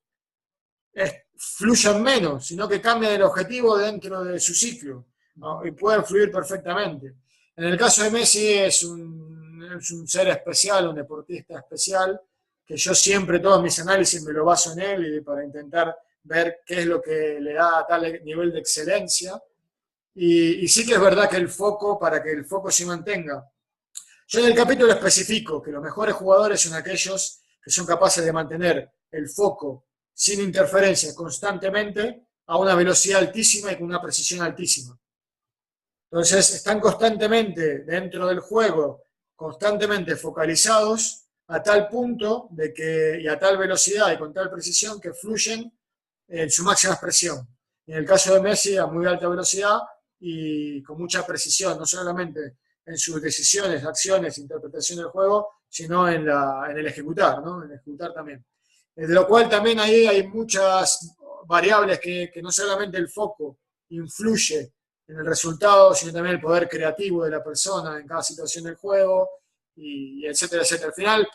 fluyan menos, sino que cambian el objetivo dentro de su ciclo, ¿no? Y pueden fluir perfectamente. En el caso de Messi es un ser especial, un deportista especial, que yo siempre todos mis análisis me lo baso en él y para intentar ver qué es lo que le da tal nivel de excelencia. Y sí que es verdad que el foco, para que el foco se mantenga. Yo en el capítulo especifico que los mejores jugadores son aquellos que son capaces de mantener el foco sin interferencia constantemente a una velocidad altísima y con una precisión altísima. Entonces están constantemente dentro del juego, constantemente focalizados a tal punto de que, y a tal velocidad y con tal precisión que fluyen en su máxima expresión. En el caso de Messi, a muy alta velocidad y con mucha precisión, no solamente en sus decisiones, acciones, interpretación del juego, sino en el ejecutar, ¿no? En el ejecutar también. De lo cual también ahí hay muchas variables que no solamente el foco influye en el resultado, sino también el poder creativo de la persona en cada situación del juego, y etcétera, etcétera. Al final,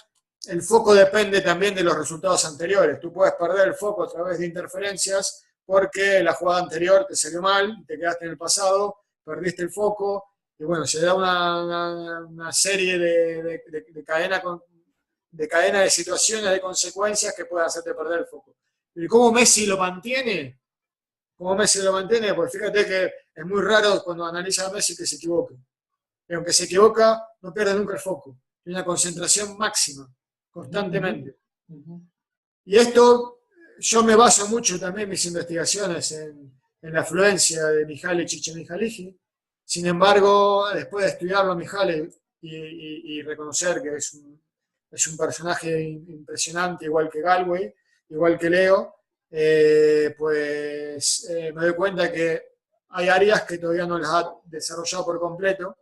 el foco depende también de los resultados anteriores. Tú puedes perder el foco a través de interferencias porque la jugada anterior te salió mal, te quedaste en el pasado, perdiste el foco, y bueno, se da una serie de cadena de situaciones, de consecuencias que pueden hacerte perder el foco. ¿Y cómo Messi lo mantiene? ¿Cómo Messi lo mantiene? Pues fíjate que es muy raro cuando analiza a Messi que se equivoque. Y aunque se equivoca, no pierde nunca el foco. Tiene una concentración máxima, constantemente. Uh-huh. Y esto, yo me baso mucho también en mis investigaciones en la afluencia de Mihaly Csikszentmihalyi. Sin embargo, después de estudiarlo a Mihaly y reconocer que es un personaje impresionante, igual que Galway, igual que Leo, me doy cuenta que hay áreas que todavía no las ha desarrollado por completo,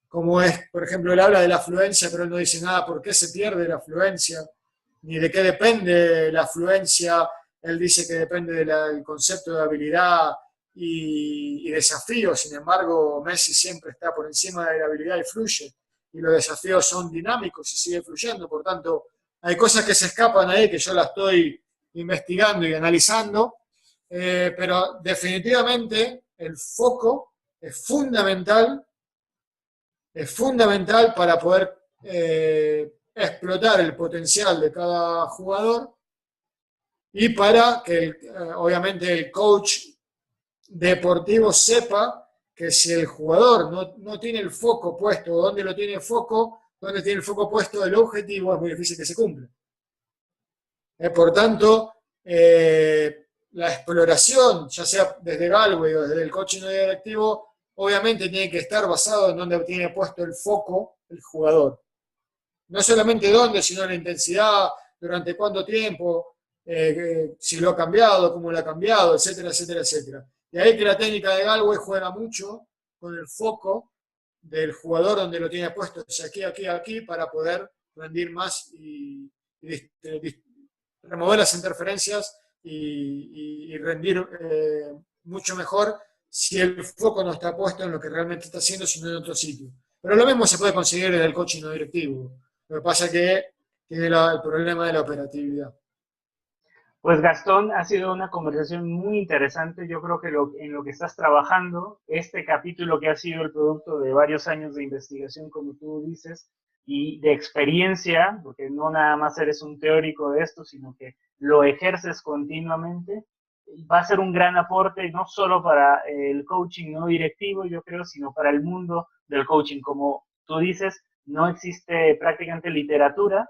como es, por ejemplo, él habla de la afluencia, pero él no dice nada por qué se pierde la afluencia, ni de qué depende la afluencia. Él dice que depende del concepto de habilidad y desafío. Sin embargo, Messi siempre está por encima de la habilidad y fluye. y los desafíos son dinámicos y sigue fluyendo. Por tanto, hay cosas que se escapan ahí que yo las estoy investigando y analizando, pero definitivamente el foco es fundamental para poder explotar el potencial de cada jugador y para que obviamente el coach deportivo sepa que si el jugador no tiene el foco puesto, donde tiene el foco puesto el objetivo, es muy difícil que se cumpla. Por tanto, la exploración, ya sea desde Galway o desde el coaching no directivo, obviamente tiene que estar basado en donde tiene puesto el foco el jugador. No solamente dónde, sino la intensidad, durante cuánto tiempo, si lo ha cambiado, cómo lo ha cambiado, etcétera, etcétera, etcétera. De ahí que la técnica de Galway juega mucho con el foco del jugador donde lo tiene puesto, es aquí, aquí, aquí, para poder rendir más y remover las interferencias y rendir mucho mejor si el foco no está puesto en lo que realmente está haciendo, sino en otro sitio. Pero lo mismo se puede conseguir en el coaching no directivo. Lo que pasa es que tiene el problema de la operatividad. Pues Gastón, ha sido una conversación muy interesante. Yo creo que en lo que estás trabajando, este capítulo que ha sido el producto de varios años de investigación, como tú dices, y de experiencia, porque no nada más eres un teórico de esto, sino que lo ejerces continuamente, va a ser un gran aporte no solo para el coaching no directivo, yo creo, sino para el mundo del coaching. Como tú dices, no existe prácticamente literatura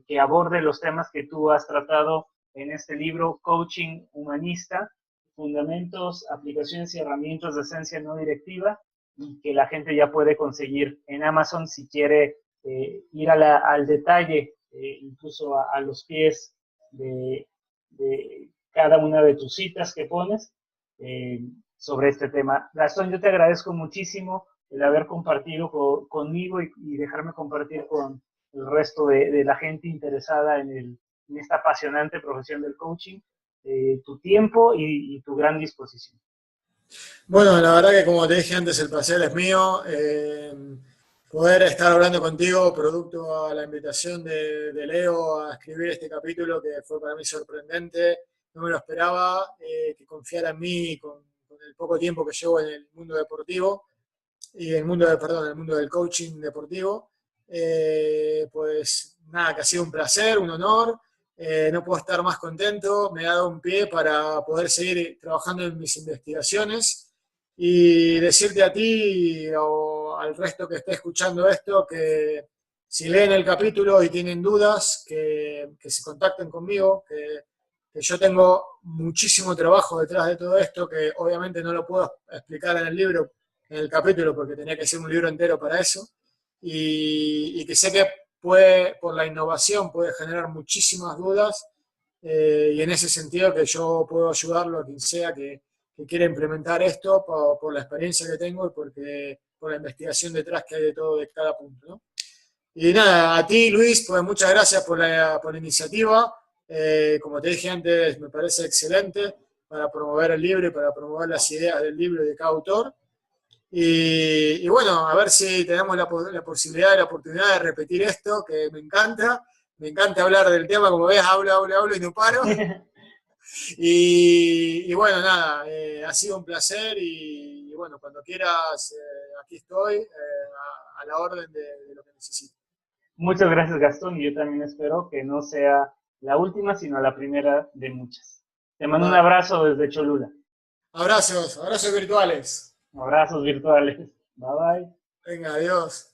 que aborde los temas que tú has tratado en este libro, Coaching Humanista, Fundamentos, Aplicaciones y Herramientas de Esencia No Directiva, y que la gente ya puede conseguir en Amazon si quiere ir al detalle, incluso a los pies de cada una de tus citas que pones sobre este tema. Gastón, yo te agradezco muchísimo el haber compartido conmigo y dejarme compartir con el resto de la gente interesada en esta apasionante profesión del coaching, tu tiempo y tu gran disposición. Bueno, la verdad que como te dije antes, el placer es mío. Poder estar hablando contigo, producto a la invitación de Leo a escribir este capítulo que fue para mí sorprendente. No me lo esperaba, que confiara en mí con el poco tiempo que llevo en el mundo deportivo y en el mundo del coaching deportivo. Pues nada, que ha sido un placer, un honor. No puedo estar más contento, me ha dado un pie para poder seguir trabajando en mis investigaciones y decirte a ti o al resto que esté escuchando esto que si leen el capítulo y tienen dudas, que se contacten conmigo, que yo tengo muchísimo trabajo detrás de todo esto, que obviamente no lo puedo explicar en el libro, en el capítulo, porque tenía que ser un libro entero para eso, y que sé que por la innovación puede generar muchísimas dudas, y en ese sentido que yo puedo ayudarlo a quien sea que quiera implementar esto por la experiencia que tengo y por la investigación detrás que hay de cada punto, ¿no? Y nada, a ti Luis, pues muchas gracias por la iniciativa. Como te dije antes, me parece excelente para promover el libro y para promover las ideas del libro y de cada autor. Y bueno, a ver si tenemos la posibilidad y la oportunidad de repetir esto, que me encanta hablar del tema, como ves, hablo y no paro. Y bueno, nada, ha sido un placer y bueno, cuando quieras, aquí estoy, a la orden de lo que necesites. Muchas gracias, Gastón, y yo también espero que no sea la última, sino la primera de muchas. Te mando un abrazo desde Cholula. Abrazos virtuales. Abrazos virtuales. Bye bye. Venga, adiós.